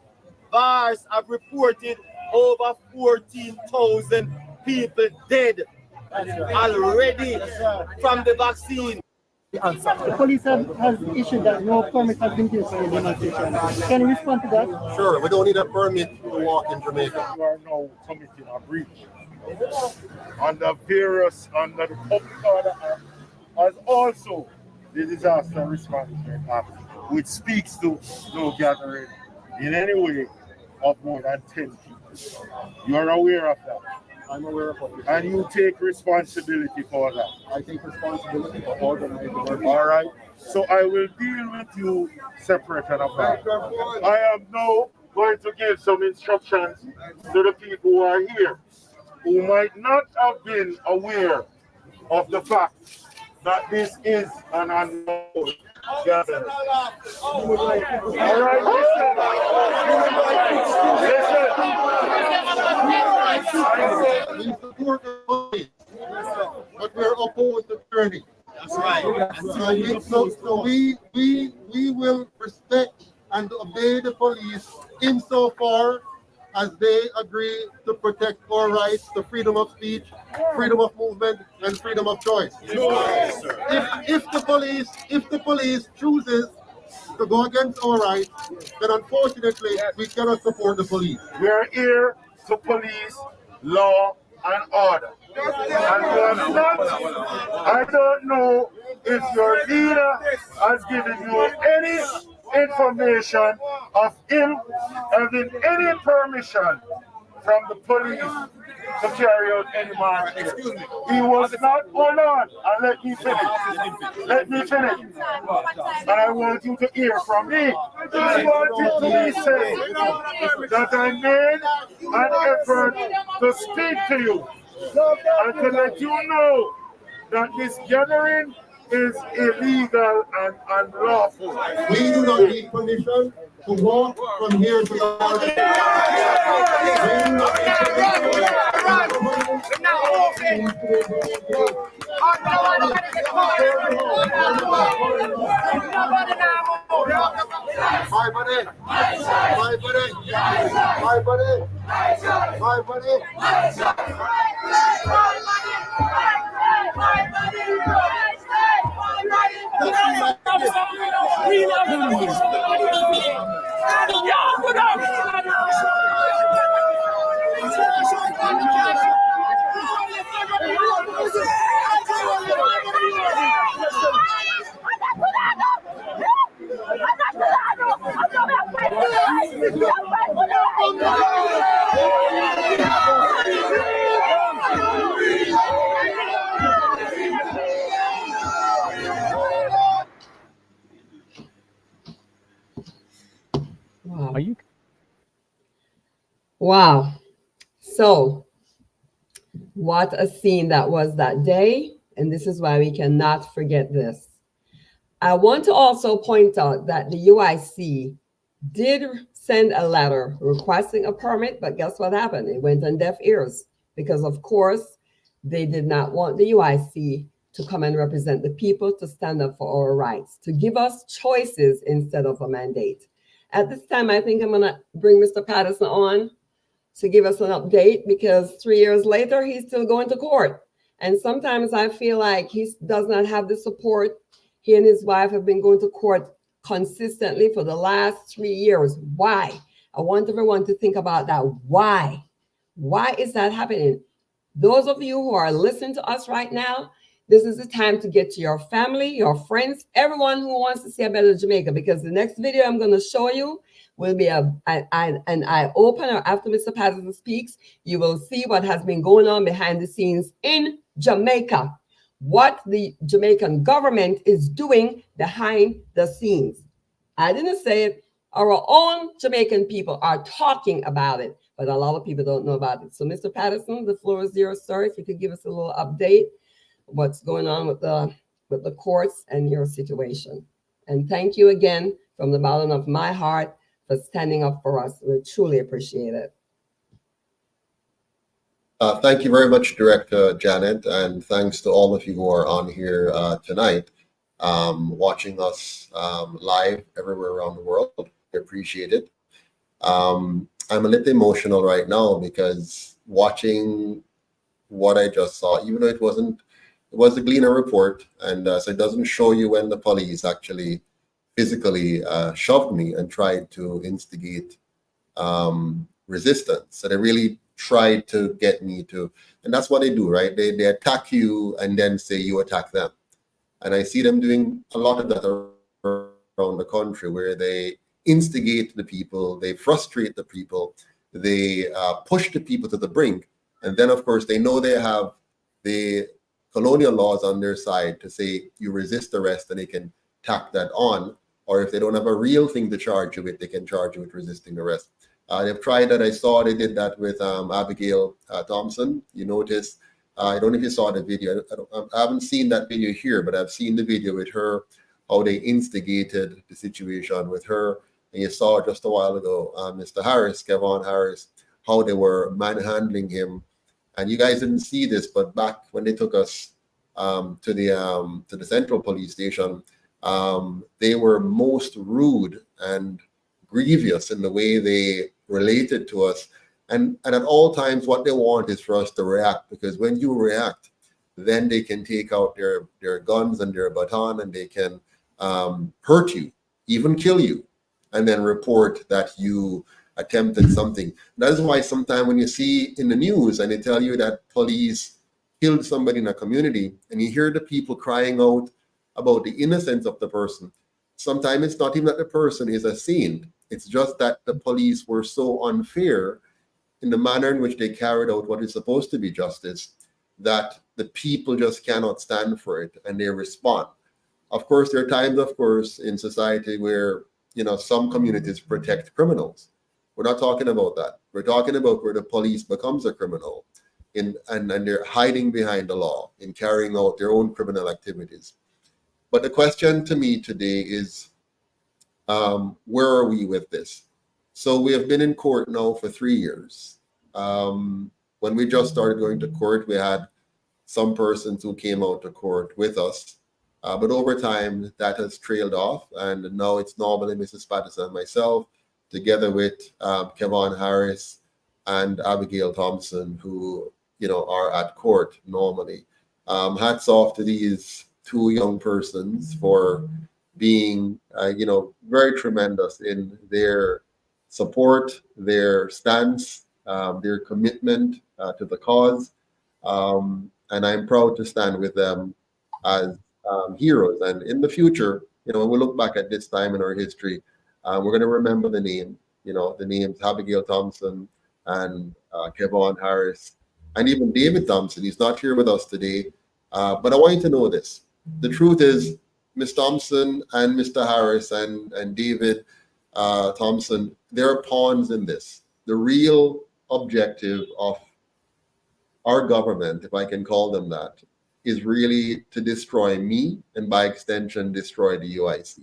VAERS have reported over 14,000 people dead already from the vaccine. The police has issued that no permit has been given for the demonstration. Can you respond to that? Sure, we don't need a permit to walk in Jamaica. You are now committing a breach under the Public Order Act, as also the Disaster Response Act, which speaks to no gathering in any way of more than 10 people. You are aware of that? I'm aware of what you're saying. And you take responsibility for that? I take responsibility for organizing work. All right. So I will deal with you separate and apart. I am now going to give some instructions to the people who are here, who might not have been aware of the fact that this is an unlawful gathering. All right, We support the police, but we're opposed to tyranny. That's right. So we will respect and obey the police insofar as they agree to protect our rights to freedom of speech, freedom of movement, and freedom of choice. If the police chooses to go against our rights, then unfortunately we cannot support the police. We are here to police law and order. And we are not, I don't know if your leader has given you any information of him having any permission from the police to carry out any march here. He was not, hold on, and let me finish. Let me finish. And I want you to hear from me. I want you to be saying that I made an effort to speak to you and to let you know that this gathering is illegal and unlawful. We do not need permission to walk from here to the border. Wow. So, what a scene that was that day. And this is why we cannot forget this. I want to also point out that the UIC did send a letter requesting a permit, but guess what happened? It went on deaf ears because, of course, they did not want the UIC to come and represent the people, to stand up for our rights, to give us choices instead of a mandate. At this time, I think I'm going to bring Mr. Patterson on to give us an update, because 3 years later, he's still going to court. And sometimes I feel like he does not have the support. He and his wife have been going to court consistently for the last 3 years. Why? I want everyone to think about that. Why? Why is that happening? Those of you who are listening to us right now, this is the time to get to your family, your friends, everyone who wants to see a better Jamaica, because the next video I'm going to show you will be an eye-opener. After Mr. Patterson speaks, you will see what has been going on behind the scenes in Jamaica, what the Jamaican government is doing behind the scenes. I didn't say it. Our own Jamaican people are talking about it, but a lot of people don't know about it. So, Mr. Patterson, the floor is yours, sir. If you could give us a little update, what's going on with the courts and your situation. And thank you again from the bottom of my heart for standing up for us. We truly appreciate it. Thank you very much, Director Janet, and thanks to all of you who are on here tonight, watching us live everywhere around the world. I appreciate it. I'm a little emotional right now because watching what I just saw, even though it was a Gleaner report, and so it doesn't show you when the police actually physically shoved me and tried to instigate resistance. So they really tried to get me to, and that's what they do, right? They attack you and then say you attack them. And I see them doing a lot of that around the country, where they instigate the people, they frustrate the people, they push the people to the brink. And then, of course, they know they have the colonial laws on their side to say you resist arrest, and they can tack that on. Or if they don't have a real thing to charge you with, they can charge you with resisting arrest. They've tried that. I saw they did that with Abigail Thompson. You notice, I don't know if you saw the video. I haven't seen that video here, but I've seen the video with her, how they instigated the situation with her. And you saw just a while ago, Mr. Harris, Kevon Harris, how they were manhandling him. And you guys didn't see this, but back when they took us to the Central Police Station, they were most rude and grievous in the way they related to us. And at all times, what they want is for us to react, because when you react, then they can take out their guns and their baton, and they can hurt you, even kill you, and then report that you attempted something. That is why sometimes when you see in the news and they tell you that police killed somebody in a community, and you hear the people crying out about the innocence of the person, sometimes it's not even that the person is a saint. It's just that the police were so unfair in the manner in which they carried out what is supposed to be justice, that the people just cannot stand for it, and they respond. Of course, there are times, of course, in society where, some communities protect criminals. We're not talking about that. We're talking about where the police becomes a criminal and they're hiding behind the law in carrying out their own criminal activities. But the question to me today is, where are we with this? So we have been in court now for 3 years. When we just started going to court, we had some persons who came out to court with us. But over time, that has trailed off. And now it's normally Mrs. Patterson and myself, together with Kevon Harris and Abigail Thompson, who, are at court normally. Hats off to these two young persons for being, very tremendous in their support, their stance, their commitment to the cause. And I'm proud to stand with them as heroes. And in the future, when we look back at this time in our history, we're going to remember the name, the names Abigail Thompson and Kevon Harris, and even David Thompson. He's not here with us today, but I want you to know this. The truth is, Ms. Thompson and Mr. Harris and David Thompson, they're pawns in this. The real objective of our government, if I can call them that, is really to destroy me, and by extension, destroy the UIC.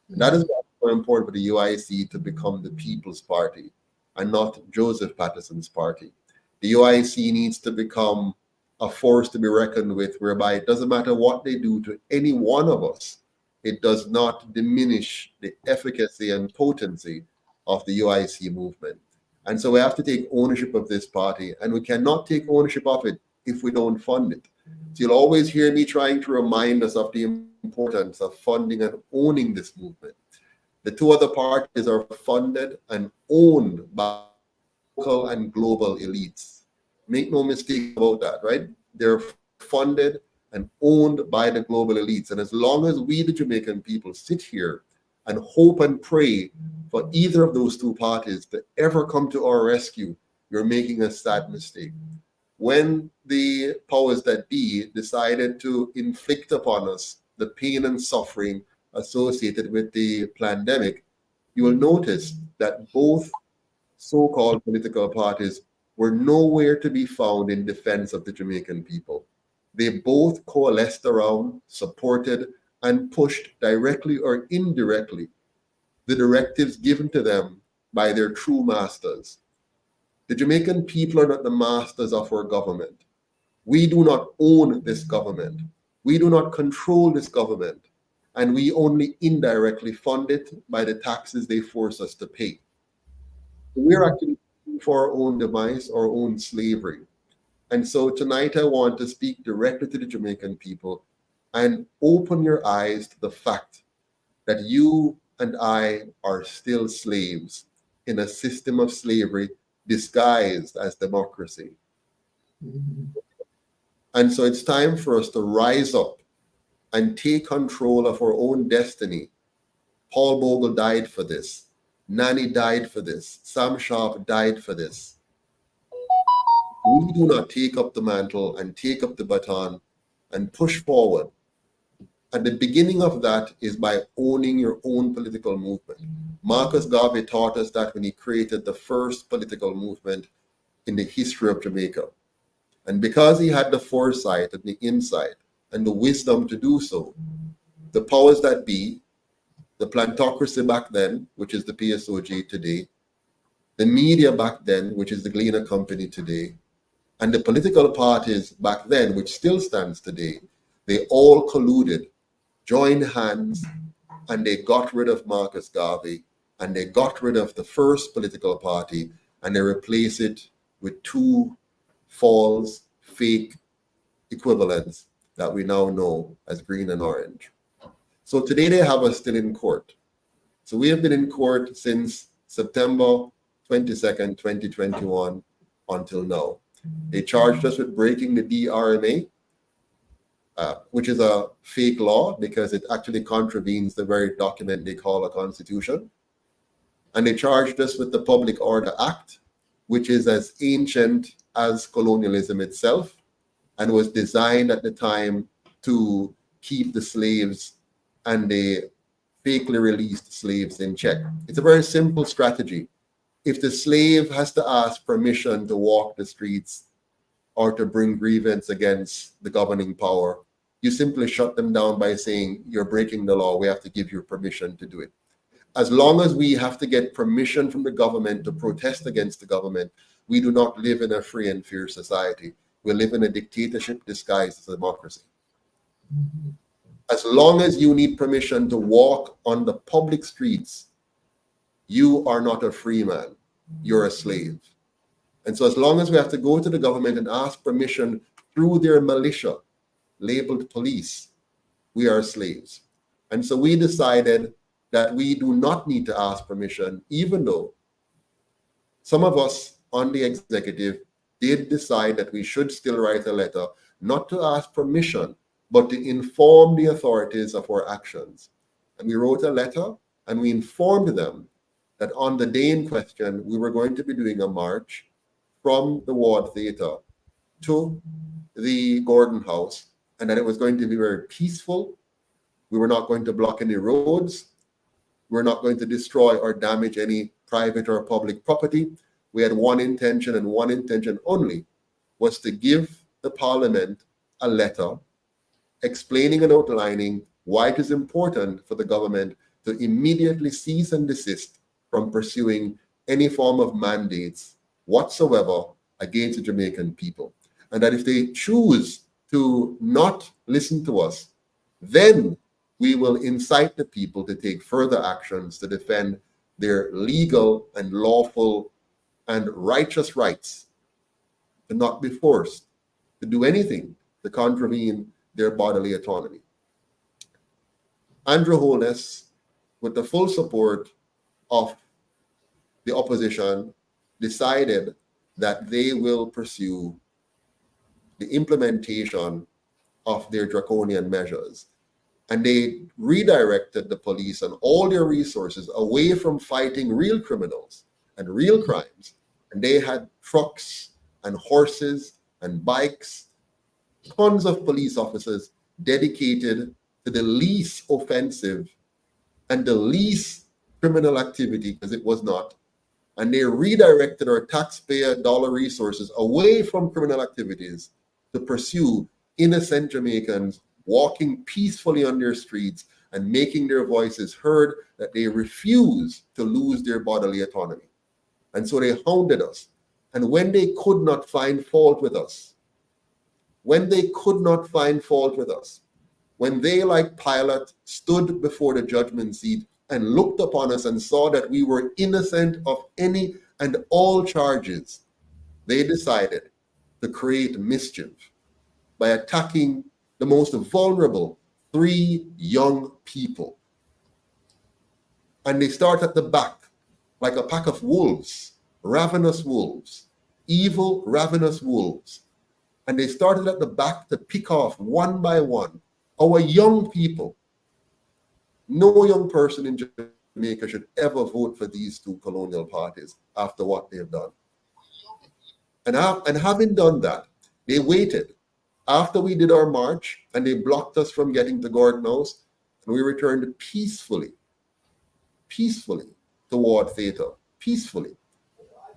And that is why it's so important for the UIC to become the People's Party and not Joseph Patterson's party. The UIC needs to become a force to be reckoned with, whereby it doesn't matter what they do to any one of us, it does not diminish the efficacy and potency of the UIC movement. And so we have to take ownership of this party, and we cannot take ownership of it if we don't fund it. So you'll always hear me trying to remind us of the importance of funding and owning this movement. The two other parties are funded and owned by local and global elites. Make no mistake about that, right? They're funded and owned by the global elites. And as long as we, the Jamaican people, sit here and hope and pray for either of those two parties to ever come to our rescue, you're making a sad mistake. When the powers that be decided to inflict upon us the pain and suffering associated with the pandemic, you will notice that both so-called political parties were nowhere to be found in defense of the Jamaican people. They both coalesced around, supported, and pushed directly or indirectly the directives given to them by their true masters. The Jamaican people are not the masters of our government. We do not own this government. We do not control this government. And we only indirectly fund it by the taxes they force us to pay. We're actually for our own demise, our own slavery. And so tonight I want to speak directly to the Jamaican people and open your eyes to the fact that you and I are still slaves in a system of slavery disguised as democracy. And so it's time for us to rise up and take control of our own destiny. Paul Bogle died for this. Nanny died for this. Sam Sharp died for this. We do not take up the mantle and take up the baton and push forward. And the beginning of that is by owning your own political movement. Marcus Garvey taught us that when he created the first political movement in the history of Jamaica. And because he had the foresight and the insight and the wisdom to do so, the powers that be, the plantocracy back then, which is the PSOG today, the media back then, which is the Gleaner Company today, and the political parties back then, which still stands today, they all colluded, joined hands, and they got rid of Marcus Garvey, and they got rid of the first political party, and they replaced it with two false, fake equivalents that we now know as green and orange. So today they have us still in court. So we have been in court since September 22nd, 2021 until now. They charged us with breaking the DRMA, which is a fake law because it actually contravenes the very document they call a constitution. And they charged us with the Public Order Act, which is as ancient as colonialism itself and was designed at the time to keep the slaves and the fakely released slaves in check. It's a very simple strategy. If the slave has to ask permission to walk the streets or to bring grievance against the governing power, you simply shut them down by saying, you're breaking the law, we have to give you permission to do it. As long as we have to get permission from the government to protest against the government, we do not live in a free and fair society. We live in a dictatorship disguised as a democracy. As long as you need permission to walk on the public streets, you are not a free man, you're a slave. And so as long as we have to go to the government and ask permission through their militia, labeled police, we are slaves. And so we decided that we do not need to ask permission, even though some of us on the executive did decide that we should still write a letter, not to ask permission, but to inform the authorities of our actions. And we wrote a letter and we informed them that on the day in question, we were going to be doing a march from the Ward Theatre to the Gordon House, and that it was going to be very peaceful. We were not going to block any roads. We're not going to destroy or damage any private or public property. We had one intention and one intention only, was to give the Parliament a letter explaining and outlining why it is important for the government to immediately cease and desist from pursuing any form of mandates whatsoever against the Jamaican people. And that if they choose to not listen to us, then we will incite the people to take further actions to defend their legal and lawful and righteous rights, to not be forced to do anything to contravene their bodily autonomy. Andrew Holness, with the full support of the opposition, decided that they will pursue the implementation of their draconian measures. And they redirected the police and all their resources away from fighting real criminals and real crimes. And they had trucks and horses and bikes, tons of police officers dedicated to the least offensive and the least criminal activity, because it was not. And they redirected our taxpayer dollar resources away from criminal activities to pursue innocent Jamaicans walking peacefully on their streets and making their voices heard, that they refuse to lose their bodily autonomy. And so they hounded us. And when they could not find fault with us, when they, like Pilate, stood before the judgment seat and looked upon us and saw that we were innocent of any and all charges, they decided to create mischief by attacking the most vulnerable 3 young people. And they start at the back like a pack of wolves, ravenous wolves, evil, ravenous wolves. And they started at the back to pick off one by one our young people. No young person in Jamaica should ever vote for these 2 colonial parties after what they have done. And having done that, they waited after we did our march, and they blocked us from getting to Gordon House, and we returned peacefully toward Theta, peacefully.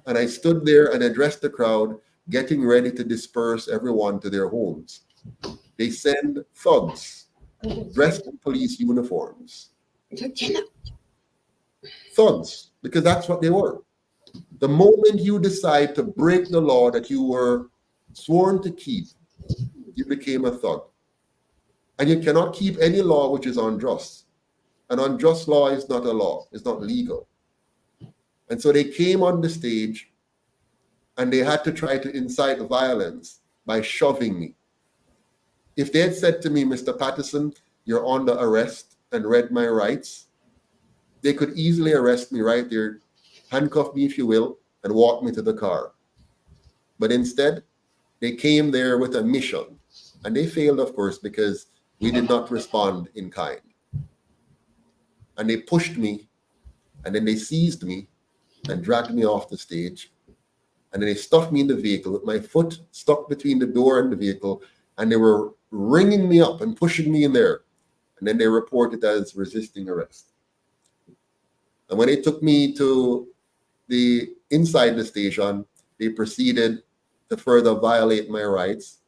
And I stood there and addressed the crowd, getting ready to disperse everyone to their homes. They send thugs dressed in police uniforms. Thugs, because that's what they were. The moment you decide to break the law that you were sworn to keep, you became a thug. And you cannot keep any law which is unjust. An unjust law is not a law, it's not legal. And so they came on the stage and they had to try to incite violence by shoving me. If they had said to me, Mr. Patterson, you're under arrest, and read my rights, they could easily arrest me right there, handcuff me if you will, and walk me to the car. But instead, they came there with a mission. And they failed, of course, because we did not respond in kind. And they pushed me, and then they seized me and dragged me off the stage. And then they stuffed me in the vehicle with my foot stuck between the door and the vehicle, and they were ringing me up and pushing me in there. And then they reported as resisting arrest. And when they took me to the inside the station, they proceeded to further violate my rights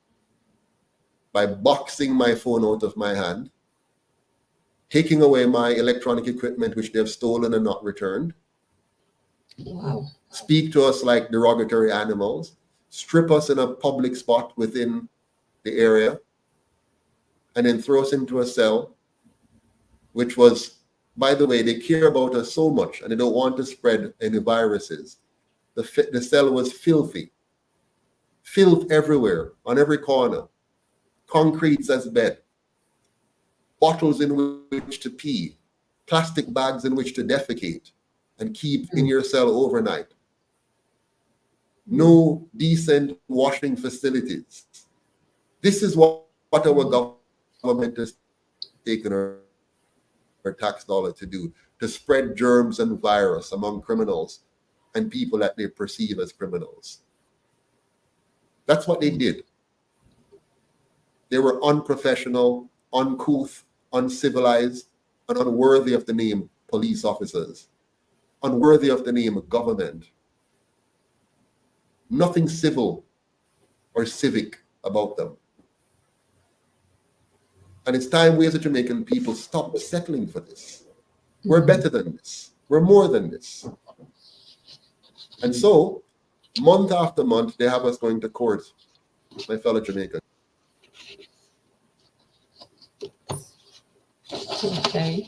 by boxing my phone out of my hand, taking away my electronic equipment, which they have stolen and not returned. Wow. Speak to us like derogatory animals, strip us in a public spot within the area, and then throw us into a cell, which was, by the way, they care about us so much and they don't want to spread any viruses. The cell was filthy. Filth everywhere, on every corner. Concretes as bed. Bottles in which to pee. Plastic bags in which to defecate and keep in your cell overnight. No decent washing facilities. This is what our government has taken our tax dollar to do, to spread germs and virus among criminals and people that they perceive as criminals. That's what they did. They were unprofessional, uncouth, uncivilized, and unworthy of the name police officers, unworthy of the name government. Nothing civil or civic about them. And it's time we as a Jamaican people stop settling for this. We're better than this. We're more than this. And so, month after month, they have us going to court, my fellow Jamaicans. Okay.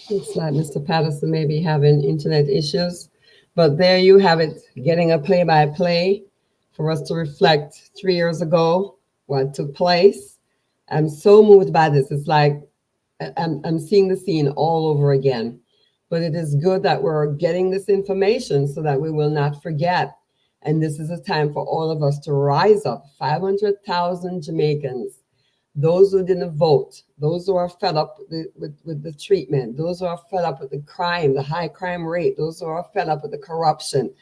Looks like Mr. Patterson may be having internet issues, but there you have it, getting a play-by-play for us to reflect 3 years ago what took place. I'm so moved by this. It's like I'm seeing the scene all over again. But it is good that we're getting this information so that we will not forget. And this is a time for all of us to rise up. 500,000 Jamaicans, those who didn't vote, those who are fed up with the treatment, those who are fed up with the crime, the high crime rate, those who are fed up with the corruption,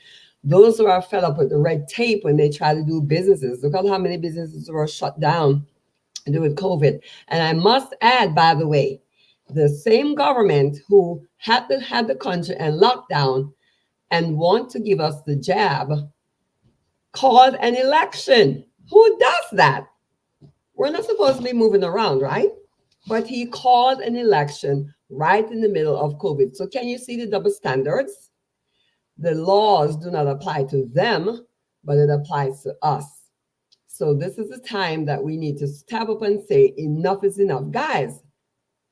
those who are fed up with the red tape when they try to do businesses. Look at how many businesses were shut down to do with COVID. And I must add, by the way, the same government who had the country in lockdown and want to give us the jab called an election. Who does that? We're not supposed to be moving around, right? But he called an election right in the middle of COVID. So can you see the double standards? The laws do not apply to them, but it applies to us. So this is the time that we need to step up and say enough is enough. Guys,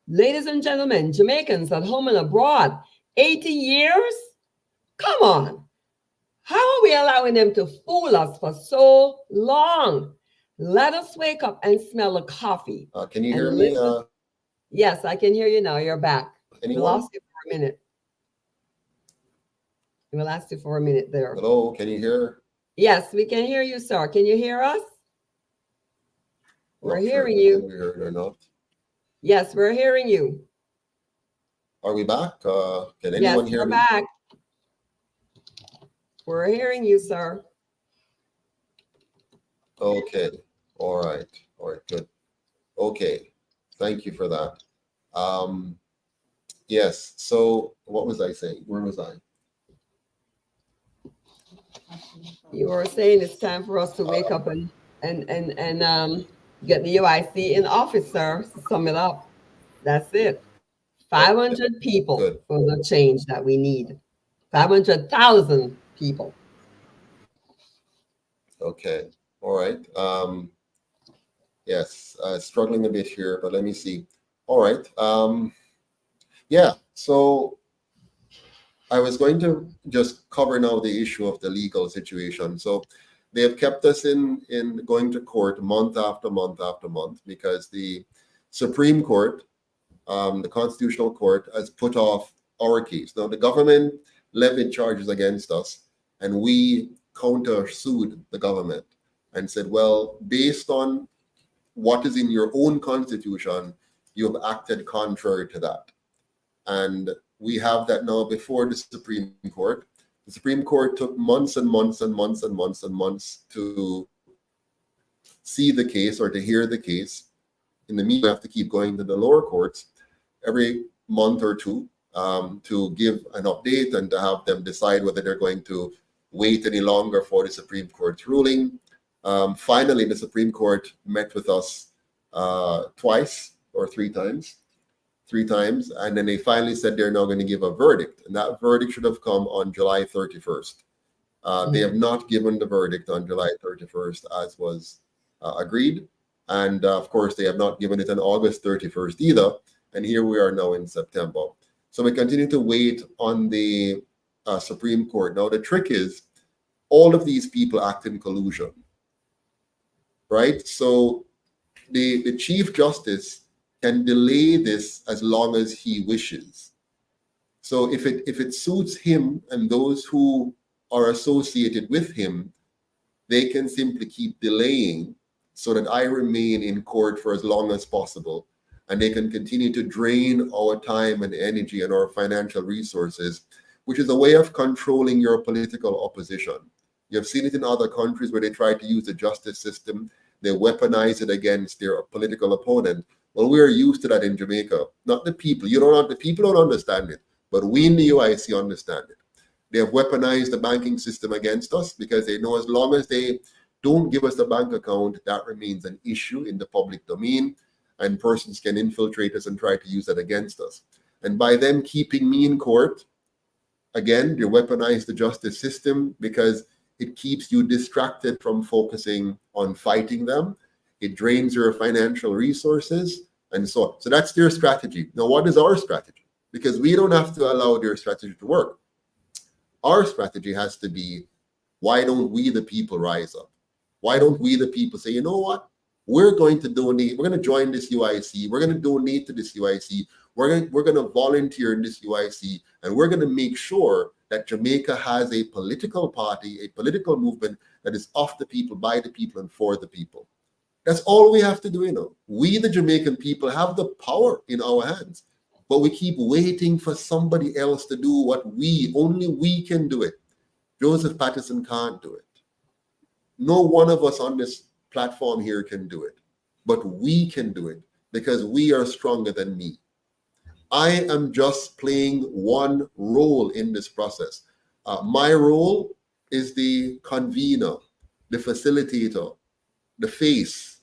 ladies and gentlemen, Jamaicans at home and abroad, 80 years? Come on. How are we allowing them to fool us for so long? Let us wake up and smell the coffee. Can you and hear me? listen. Yes, I can hear you now. You're back. We Anyone? lost you for a minute. We lost you for a minute there. Hello, can you hear? Yes, we can hear you, sir. Can you hear us? We're Not sure hearing if you. we heard or not. Yes, we're hearing you. Are we back? Can Yes, anyone hear we're me? back. We're hearing you, sir. Okay. All right. All right. Good. Okay. Thank you for that. Yes. So what was I saying? Where was I? You were saying it's time for us to wake up and get the UIC in office, sir. To sum it up, that's it. 500 people Good. for the change that we need. 500,000 people. Okay. All right. Yes. Struggling a bit here, but let me see. All right. Yeah. So I was going to just cover now the issue of the legal situation. So they have kept us in going to court month after month after month because the Supreme Court, the Constitutional Court, has put off our case. Now the government levied charges against us, and we countersued the government and said, well, based on what is in your own constitution, you have acted contrary to that. And we have that now before the Supreme Court. The Supreme Court took months and months and months and months and months to see the case or to hear the case. In the meantime, we have to keep going to the lower courts every month or two to give an update and to have them decide whether they're going to wait any longer for the Supreme Court's ruling. Finally, the Supreme Court met with us twice or three times, and then they finally said they're now going to give a verdict, and that verdict should have come on July 31st. They have not given the verdict on July 31st as was agreed, and of course they have not given it on August 31st either, and here we are now in September. So we continue to wait on the Supreme Court. Now the trick is all of these people act in collusion, right? So the Chief Justice can delay this as long as he wishes. So if it suits him and those who are associated with him, they can simply keep delaying so that I remain in court for as long as possible, and they can continue to drain our time and energy and our financial resources, which is a way of controlling your political opposition. You have seen it in other countries where they try to use the justice system. They weaponize it against their political opponent. Well, we are used to that in Jamaica. Not the people. The people don't understand it, but we in the UIC understand it. They have weaponized the banking system against us because they know as long as they don't give us the bank account, that remains an issue in the public domain, and persons can infiltrate us and try to use that against us. And by them keeping me in court, again, they weaponize the justice system because it keeps you distracted from focusing on fighting them. It drains your financial resources and so on. So that's their strategy. Now, what is our strategy? Because we don't have to allow their strategy to work. Our strategy has to be, why don't we, the people, rise up? Why don't we, the people, say, you know what? We're going to donate. We're going to join this UIC. We're going to donate to this UIC. We're going to volunteer in this UIC. And we're going to make sure that Jamaica has a political party, a political movement that is of the people, by the people, and for the people. That's all we have to do, you know. We, the Jamaican people, have the power in our hands, but we keep waiting for somebody else to do what only we can do it. Joseph Patterson can't do it. No one of us on this platform here can do it, but we can do it because we are stronger than me. I am just playing one role in this process. My role is the convener, the facilitator, the face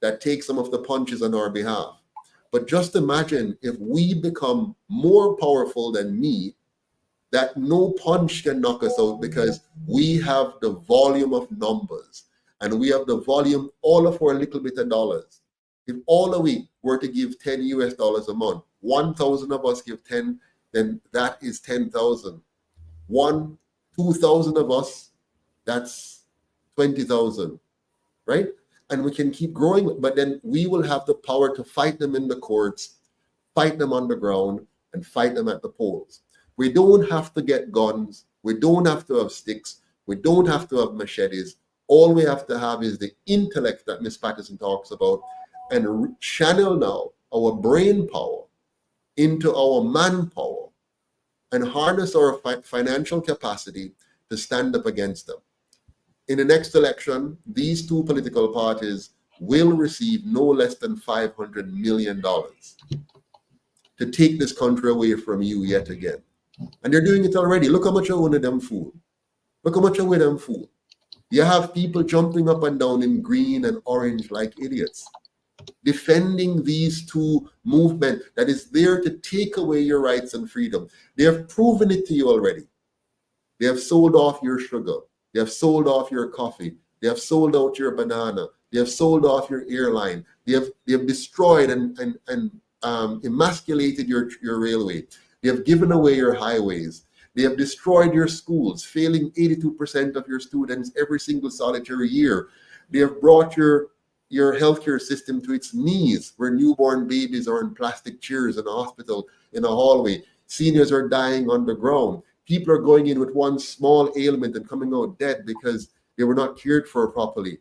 that takes some of the punches on our behalf. But just imagine if we become more powerful than me, that no punch can knock us out because we have the volume of numbers and we have the volume, all of our little bit of dollars. If all of we were to give $10 a month, 1,000 of us give 10, then that is 10,000. 1 2,000 of us, that's 20,000, right? And we can keep growing, but then we will have the power to fight them in the courts, fight them on the ground, and fight them at the polls. We don't have to get guns. We don't have to have sticks. We don't have to have machetes. All we have to have is the intellect that Ms. Patterson talks about, and channel now our brain power into our manpower and harness our financial capacity to stand up against them. In the next election, these two political parties will receive no less than $500 million to take this country away from you yet again. And they're doing it already. Look how much you own them fool. Look how much you owe them fool. You have people jumping up and down in green and orange like idiots, defending these two movements that is there to take away your rights and freedom. They have proven it to you already. They have sold off your sugar. They have sold off your coffee. They have sold out your banana. They have sold off your airline. They have destroyed and emasculated your railway. They have given away your highways. They have destroyed your schools, failing 82% of your students every single solitary year. They have brought your healthcare system to its knees, where newborn babies are in plastic chairs in a hospital, in a hallway. Seniors are dying on the ground. People are going in with one small ailment and coming out dead because they were not cared for properly.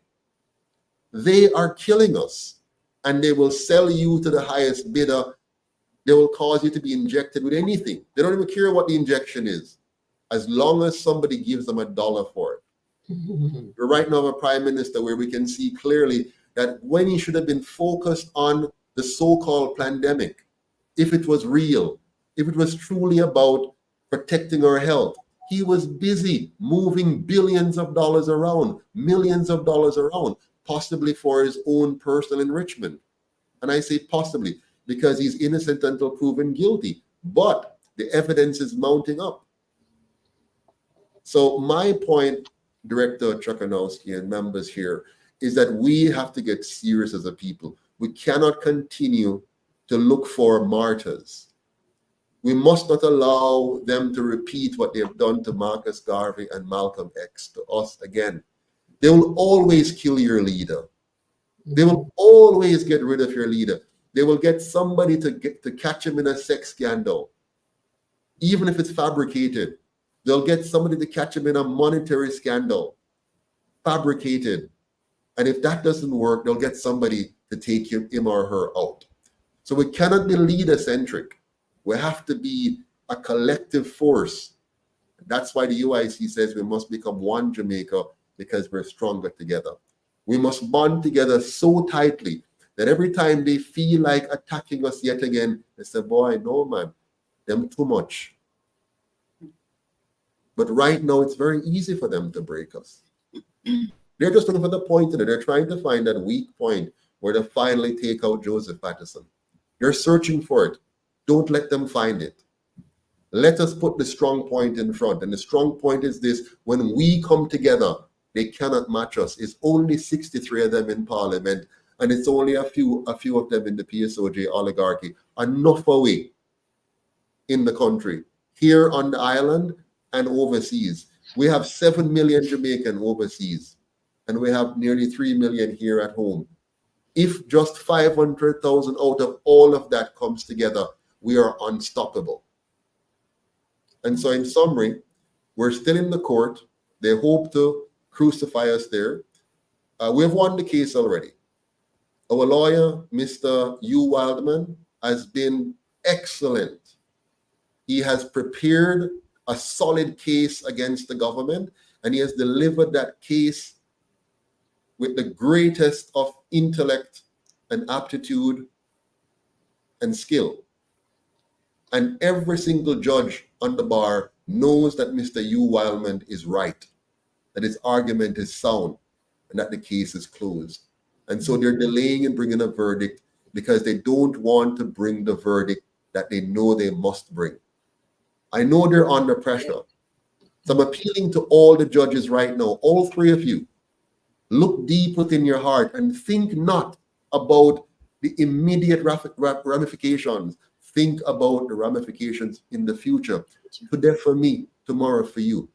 They are killing us, and they will sell you to the highest bidder. They will cause you to be injected with anything. They don't even care what the injection is, as long as somebody gives them $1 for it. We're right now a prime minister where we can see clearly that when he should have been focused on the so-called pandemic, if it was real, if it was truly about protecting our health, he was busy moving billions of dollars around, millions of dollars around, possibly for his own personal enrichment. And I say possibly because he's innocent until proven guilty, but the evidence is mounting up. So my point, Director Chokanowski and members here, is that we have to get serious as a people. We cannot continue to look for martyrs. We must not allow them to repeat what they've done to Marcus Garvey and Malcolm X to us again. They will always kill your leader. They will always get rid of your leader. They will get somebody to catch him in a sex scandal, even if it's fabricated. They'll get somebody to catch him in a monetary scandal, fabricated. And if that doesn't work, they'll get somebody to take him or her out. So we cannot be leader-centric. We have to be a collective force. That's why the UIC says we must become one Jamaica, because we're stronger together. We must bond together so tightly that every time they feel like attacking us yet again, they say, boy, no, man, them too much. But right now, it's very easy for them to break us. They're just looking for the point in it. They're trying to find that weak point where they finally take out Joseph Patterson. They're searching for it. Don't let them find it. Let us put the strong point in front. And the strong point is this: when we come together, they cannot match us. It's only 63 of them in parliament, and it's only a few of them in the PSOJ oligarchy. Enough away in the country, here on the island and overseas. We have 7 million Jamaican overseas, and we have nearly 3 million here at home. If just 500,000 out of all of that comes together, we are unstoppable. And so in summary, we're still in the court. They hope to crucify us there. We have won the case already. Our lawyer, Mr. Hugh Wildman, has been excellent. He has prepared a solid case against the government, and he has delivered that case with the greatest of intellect and aptitude and skill. And every single judge on the bar knows that Mr. Hugh Wildman is right, that his argument is sound, and that the case is closed. And so they're delaying in bringing a verdict because they don't want to bring the verdict that they know they must bring. I know they're under pressure. So I'm appealing to all the judges right now, all three of you. Look deep within your heart and think not about the immediate ramifications. Think about the ramifications in the future. Today for me, tomorrow for you.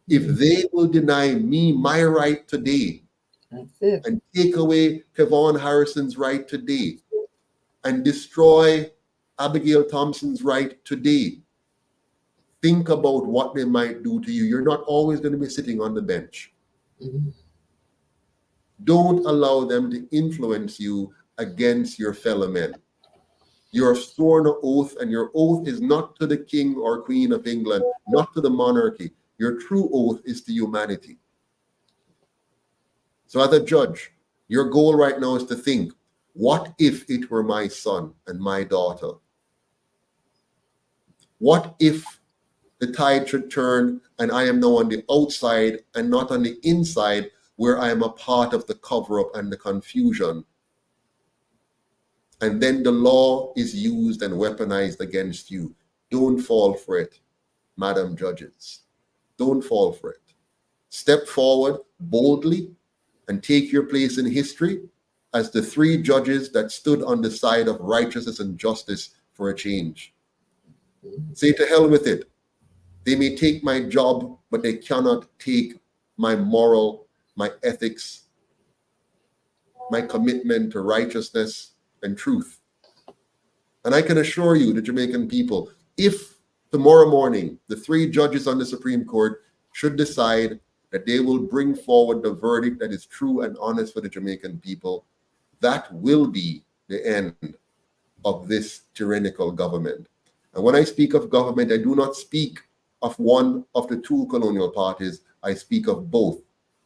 If they will deny me my right today, that's it, and take away Kevon Harrison's right today, and destroy Abigail Thompson's right today, think about what they might do to you. You're not always going to be sitting on the bench. Mm-hmm. Don't allow them to influence you against your fellow men. You're sworn an oath, and your oath is not to the King or Queen of England, not to the monarchy. Your true oath is to humanity. So as a judge, your goal right now is to think, what if it were my son and my daughter? What if the tide should turn and I am now on the outside and not on the inside, where I am a part of the cover-up and the confusion? And then the law is used and weaponized against you. Don't fall for it, Madam Judges. Don't fall for it. Step forward boldly and take your place in history as the 3 judges that stood on the side of righteousness and justice for a change. Say to hell with it. They may take my job, but they cannot take my moral, my ethics, my commitment to righteousness and truth. And I can assure you, the Jamaican people, if tomorrow morning the 3 judges on the Supreme Court should decide that they will bring forward the verdict that is true and honest for the Jamaican people, that will be the end of this tyrannical government. And when I speak of government, I do not speak of one of the 2 colonial parties. I speak of both,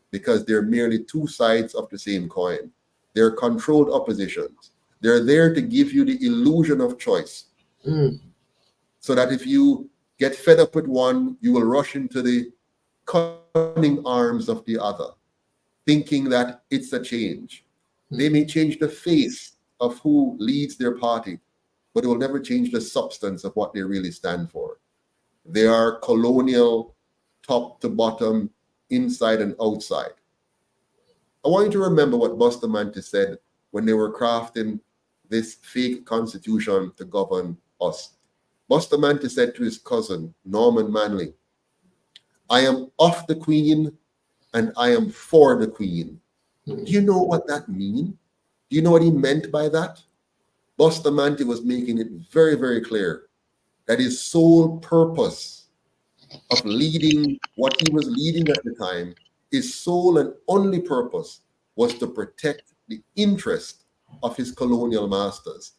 because they're merely 2 sides of the same coin. They're controlled oppositions. They're there to give you the illusion of choice. So that if you get fed up with one, you will rush into the cunning arms of the other, thinking that it's a change. They may change the face of who leads their party, but it will never change the substance of what they really stand for. They are colonial, top to bottom, inside and outside. I want you to remember what Bustamante said when they were crafting this fake constitution to govern us. Bustamante said to his cousin, Norman Manley, I am of the Queen and I am for the Queen. Do you know what that means? Do you know what he meant by that? Bustamante was making it very, very clear that his sole purpose of leading what he was leading at the time, his sole and only purpose was to protect the interest of his colonial masters.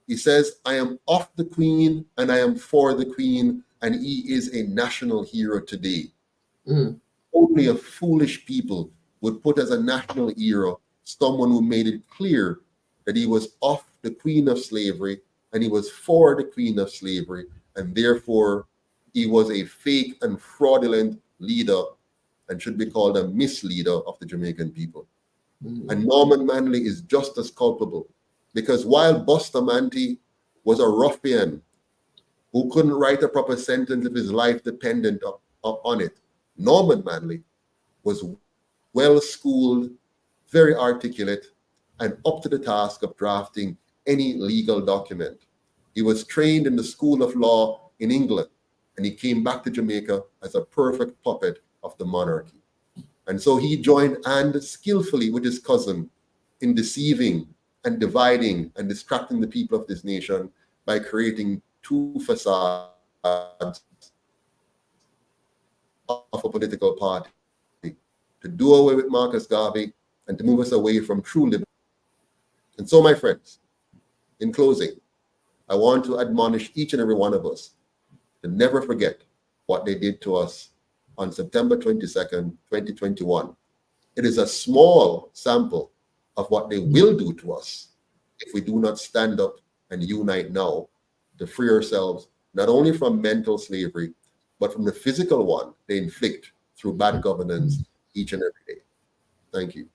He says, I am of the Queen and I am for the Queen, and he is a national hero today. Only a foolish people would put as a national hero someone who made it clear that he was of the Queen of Slavery and he was for the Queen of Slavery, and therefore he was a fake and fraudulent leader and should be called a misleader of the Jamaican people. And Norman Manley is just as culpable, because while Bustamante was a ruffian who couldn't write a proper sentence if his life depended on it, Norman Manley was well-schooled, very articulate, and up to the task of drafting any legal document. He was trained in the School of Law in England, and he came back to Jamaica as a perfect puppet of the monarchy. And so he joined hand skillfully with his cousin in deceiving and dividing and distracting the people of this nation by creating 2 facades of a political party to do away with Marcus Garvey and to move us away from true liberty. And so, my friends, in closing, I want to admonish each and every one of us to never forget what they did to us on September 22nd, 2021. It is a small sample of what they will do to us if we do not stand up and unite now to free ourselves, not only from mental slavery, but from the physical one they inflict through bad governance each and every day. Thank you.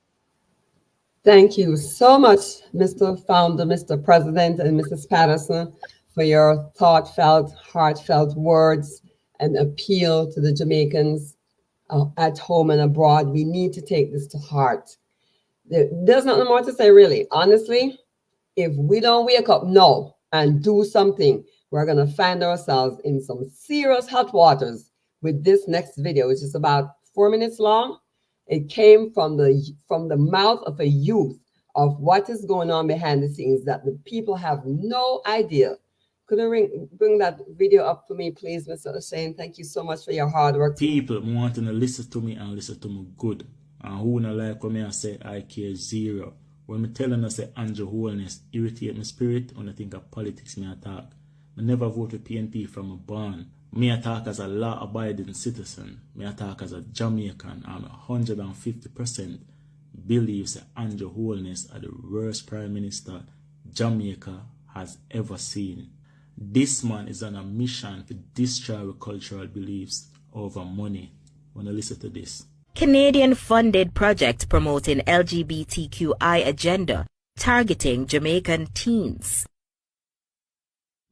Thank you so much, Mr. Founder, Mr. President, and Mrs. Patterson, for your heartfelt words and appeal to the Jamaicans at home and abroad. We need to take this to heart. There's nothing more to say, really. Honestly, if we don't wake up now and do something, we're going to find ourselves in some serious hot waters with this next video, which is about 4 minutes long. It came from the mouth of a youth of what is going on behind the scenes that the people have no idea. Could you bring that video up for me, please, Mr. O'Shane? Thank you so much for your hard work. People want to listen to me and listen to me good. And who not like when I say I care zero. When me telling us say Andrew Holness irritate my spirit, when I think of politics, me attack. I never vote for PNP from a born. Me attack as a law-abiding citizen. Me attack as a Jamaican. I'm 150% believes that Andrew Holness are the worst Prime Minister Jamaica has ever seen. This man is on a mission to destroy our cultural beliefs over money. Wanna listen to this? Canadian-funded project promoting LGBTQI agenda targeting Jamaican teens.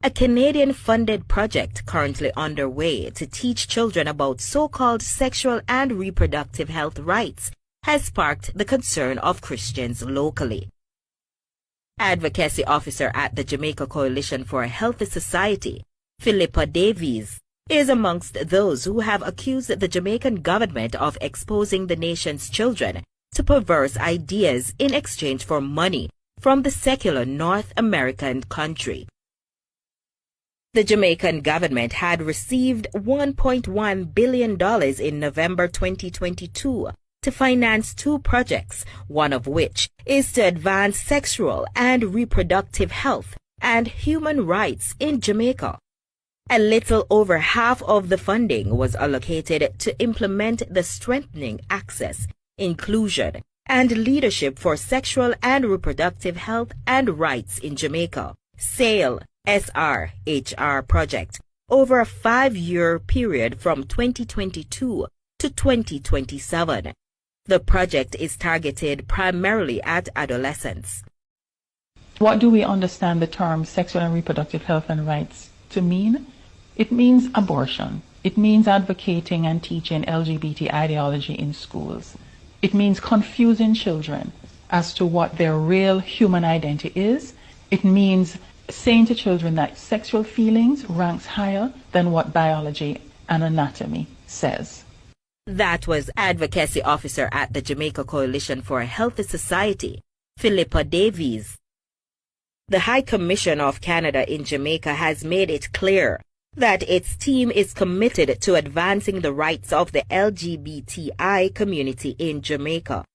A Canadian-funded project currently underway to teach children about so-called sexual and reproductive health rights has sparked the concern of Christians locally. Advocacy officer at the Jamaica Coalition for a Healthy Society, Philippa Davies, is amongst those who have accused the Jamaican government of exposing the nation's children to perverse ideas in exchange for money from the secular North American country. The Jamaican government had received $1.1 billion in November 2022 to finance 2 projects, one of which is to advance sexual and reproductive health and human rights in Jamaica. A little over half of the funding was allocated to implement the Strengthening Access, Inclusion, and Leadership for Sexual and Reproductive Health and Rights in Jamaica, SAIL SRHR project, over a 5-year period from 2022 to 2027. The project is targeted primarily at adolescents. What do we understand the term sexual and reproductive health and rights to mean? It means abortion. It means advocating and teaching LGBT ideology in schools. It means confusing children as to what their real human identity is. It means saying to children that sexual feelings ranks higher than what biology and anatomy says. That was Advocacy Officer at the Jamaica Coalition for a Healthy Society, Philippa Davies. The High Commission of Canada in Jamaica has made it clear that its team is committed to advancing the rights of the LGBTI community in Jamaica.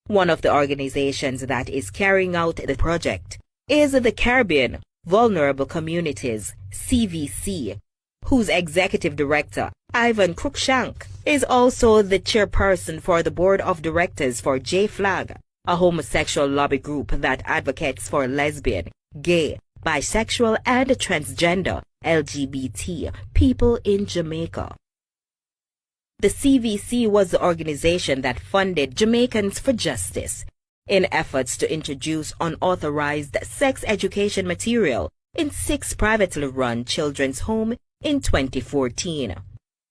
One of the organizations that is carrying out the project is the Caribbean Vulnerable Communities, CVC, whose executive director, Ivan Cruikshank, is also the chairperson for the board of directors for J-Flag, a homosexual lobby group that advocates for lesbian, gay, bisexual, and transgender LGBT people in Jamaica. The CVC was the organization that funded Jamaicans for Justice in efforts to introduce unauthorized sex education material in 6 privately run children's homes in 2014.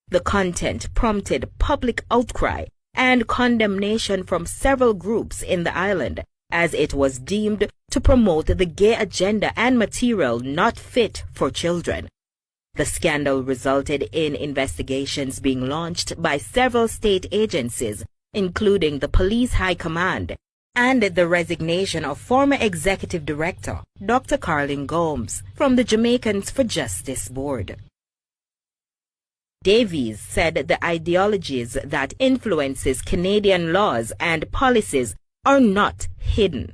The content prompted public outcry and condemnation from several groups in the island, as it was deemed to promote the gay agenda and material not fit for children. The scandal resulted in investigations being launched by several state agencies, including the Police High Command, and the resignation of former Executive Director Dr. Carlin Gomes from the Jamaicans for Justice Board. Davies said the ideologies that influences Canadian laws and policies are not hidden.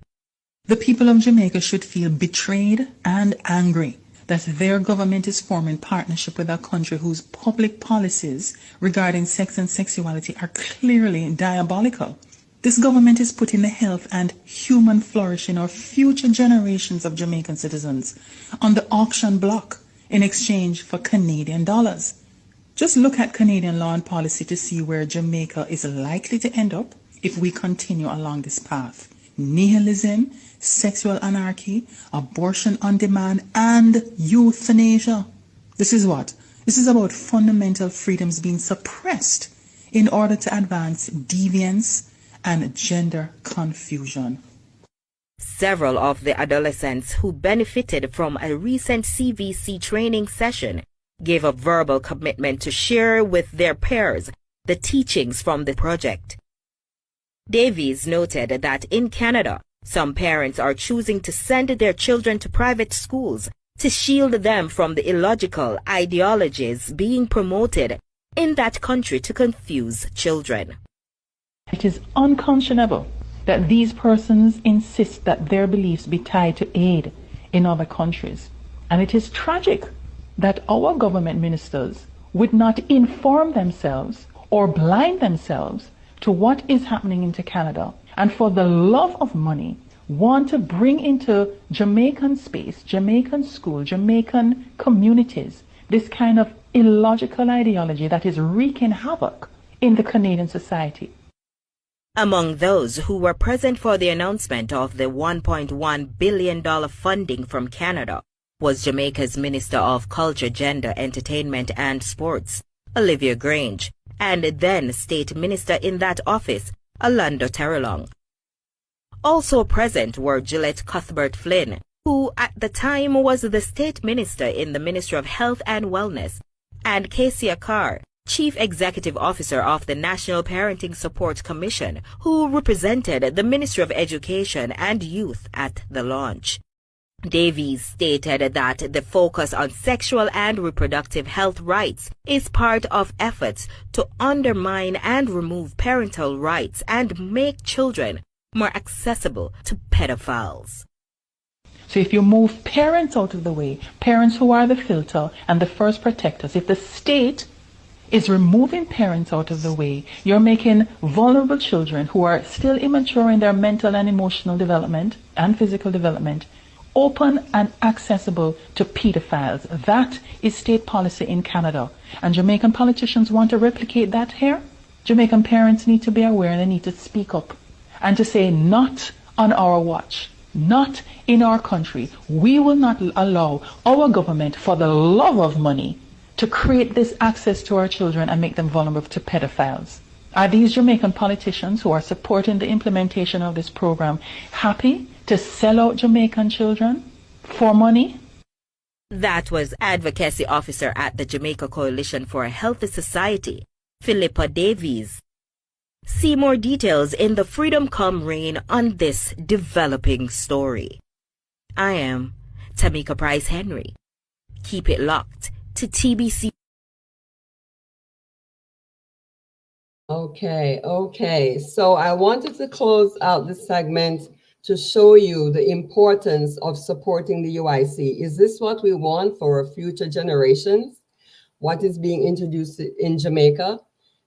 The people of Jamaica should feel betrayed and angry that their government is forming partnership with a country whose public policies regarding sex and sexuality are clearly diabolical. This government is putting the health and human flourishing of future generations of Jamaican citizens on the auction block in exchange for Canadian dollars. Just look at Canadian law and policy to see where Jamaica is likely to end up if we continue along this path. Nihilism, sexual anarchy, abortion on demand, and euthanasia. This is what? This is about fundamental freedoms being suppressed in order to advance deviance and gender confusion. Several of the adolescents who benefited from a recent CVC training session gave a verbal commitment to share with their peers the teachings from the project. Davies noted that in Canada, some parents are choosing to send their children to private schools to shield them from the illogical ideologies being promoted in that country to confuse children. It is unconscionable that these persons insist that their beliefs be tied to aid in other countries. And it is tragic that our government ministers would not inform themselves or blind themselves to what is happening into Canada, and for the love of money want to bring into Jamaican space, Jamaican school, Jamaican communities, this kind of illogical ideology that is wreaking havoc in the Canadian society. Among those who were present for the announcement of the $1.1 billion funding from Canada was Jamaica's Minister of Culture, Gender, Entertainment and Sports, Olivia Grange, and then State Minister in that office, Orlando Terrelong. Also present were Gillette Cuthbert-Flynn, who at the time was the State Minister in the Ministry of Health and Wellness, and Kesia Carr, Chief Executive Officer of the National Parenting Support Commission, who represented the Ministry of Education and Youth at the launch. Davies stated that the focus on sexual and reproductive health rights is part of efforts to undermine and remove parental rights and make children more accessible to pedophiles. So if you move parents out of the way, parents who are the filter and the first protectors, if the state is removing parents out of the way, you're making vulnerable children who are still immature in their mental and emotional development and physical development open and accessible to pedophiles. That is state policy in Canada. And Jamaican politicians want to replicate that here. Jamaican parents need to be aware and they need to speak up and to say, not on our watch, not in our country. We will not allow our government, for the love of money, to create this access to our children and make them vulnerable to pedophiles. Are these Jamaican politicians who are supporting the implementation of this program happy to sell out Jamaican children for money? That was Advocacy Officer at the Jamaica Coalition for a Healthy Society, Philippa Davies. See more details in the Freedom Come Reign on this developing story. I am Tamika Price Henry. Keep it locked to TBC. Okay. So I wanted to close out this segment to show you the importance of supporting the UIC. Is this what we want for future generations? What is being introduced in Jamaica?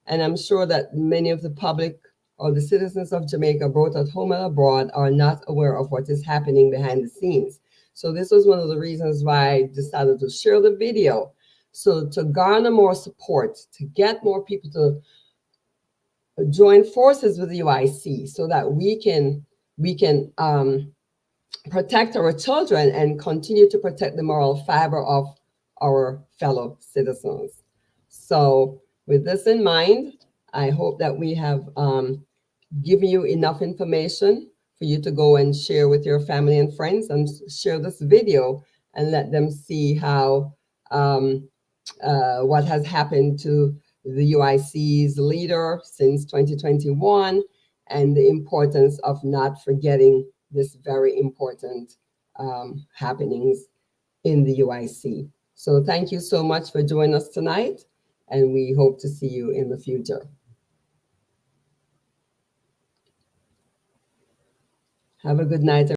And I'm sure that many of the public or the citizens of Jamaica, both at home and abroad, are not aware of what is happening behind the scenes. So this was one of the reasons why I decided to share the video. So to garner more support, to get more people to join forces with the UIC so that we can protect our children and continue to protect the moral fiber of our fellow citizens. So with this in mind, I hope that we have given you enough information for you to go and share with your family and friends, and share this video and let them see how what has happened to the UIC's leader since 2021, and the importance of not forgetting this very important happenings in the UIC. So thank you so much for joining us tonight, and we hope to see you in the future. Have a good night.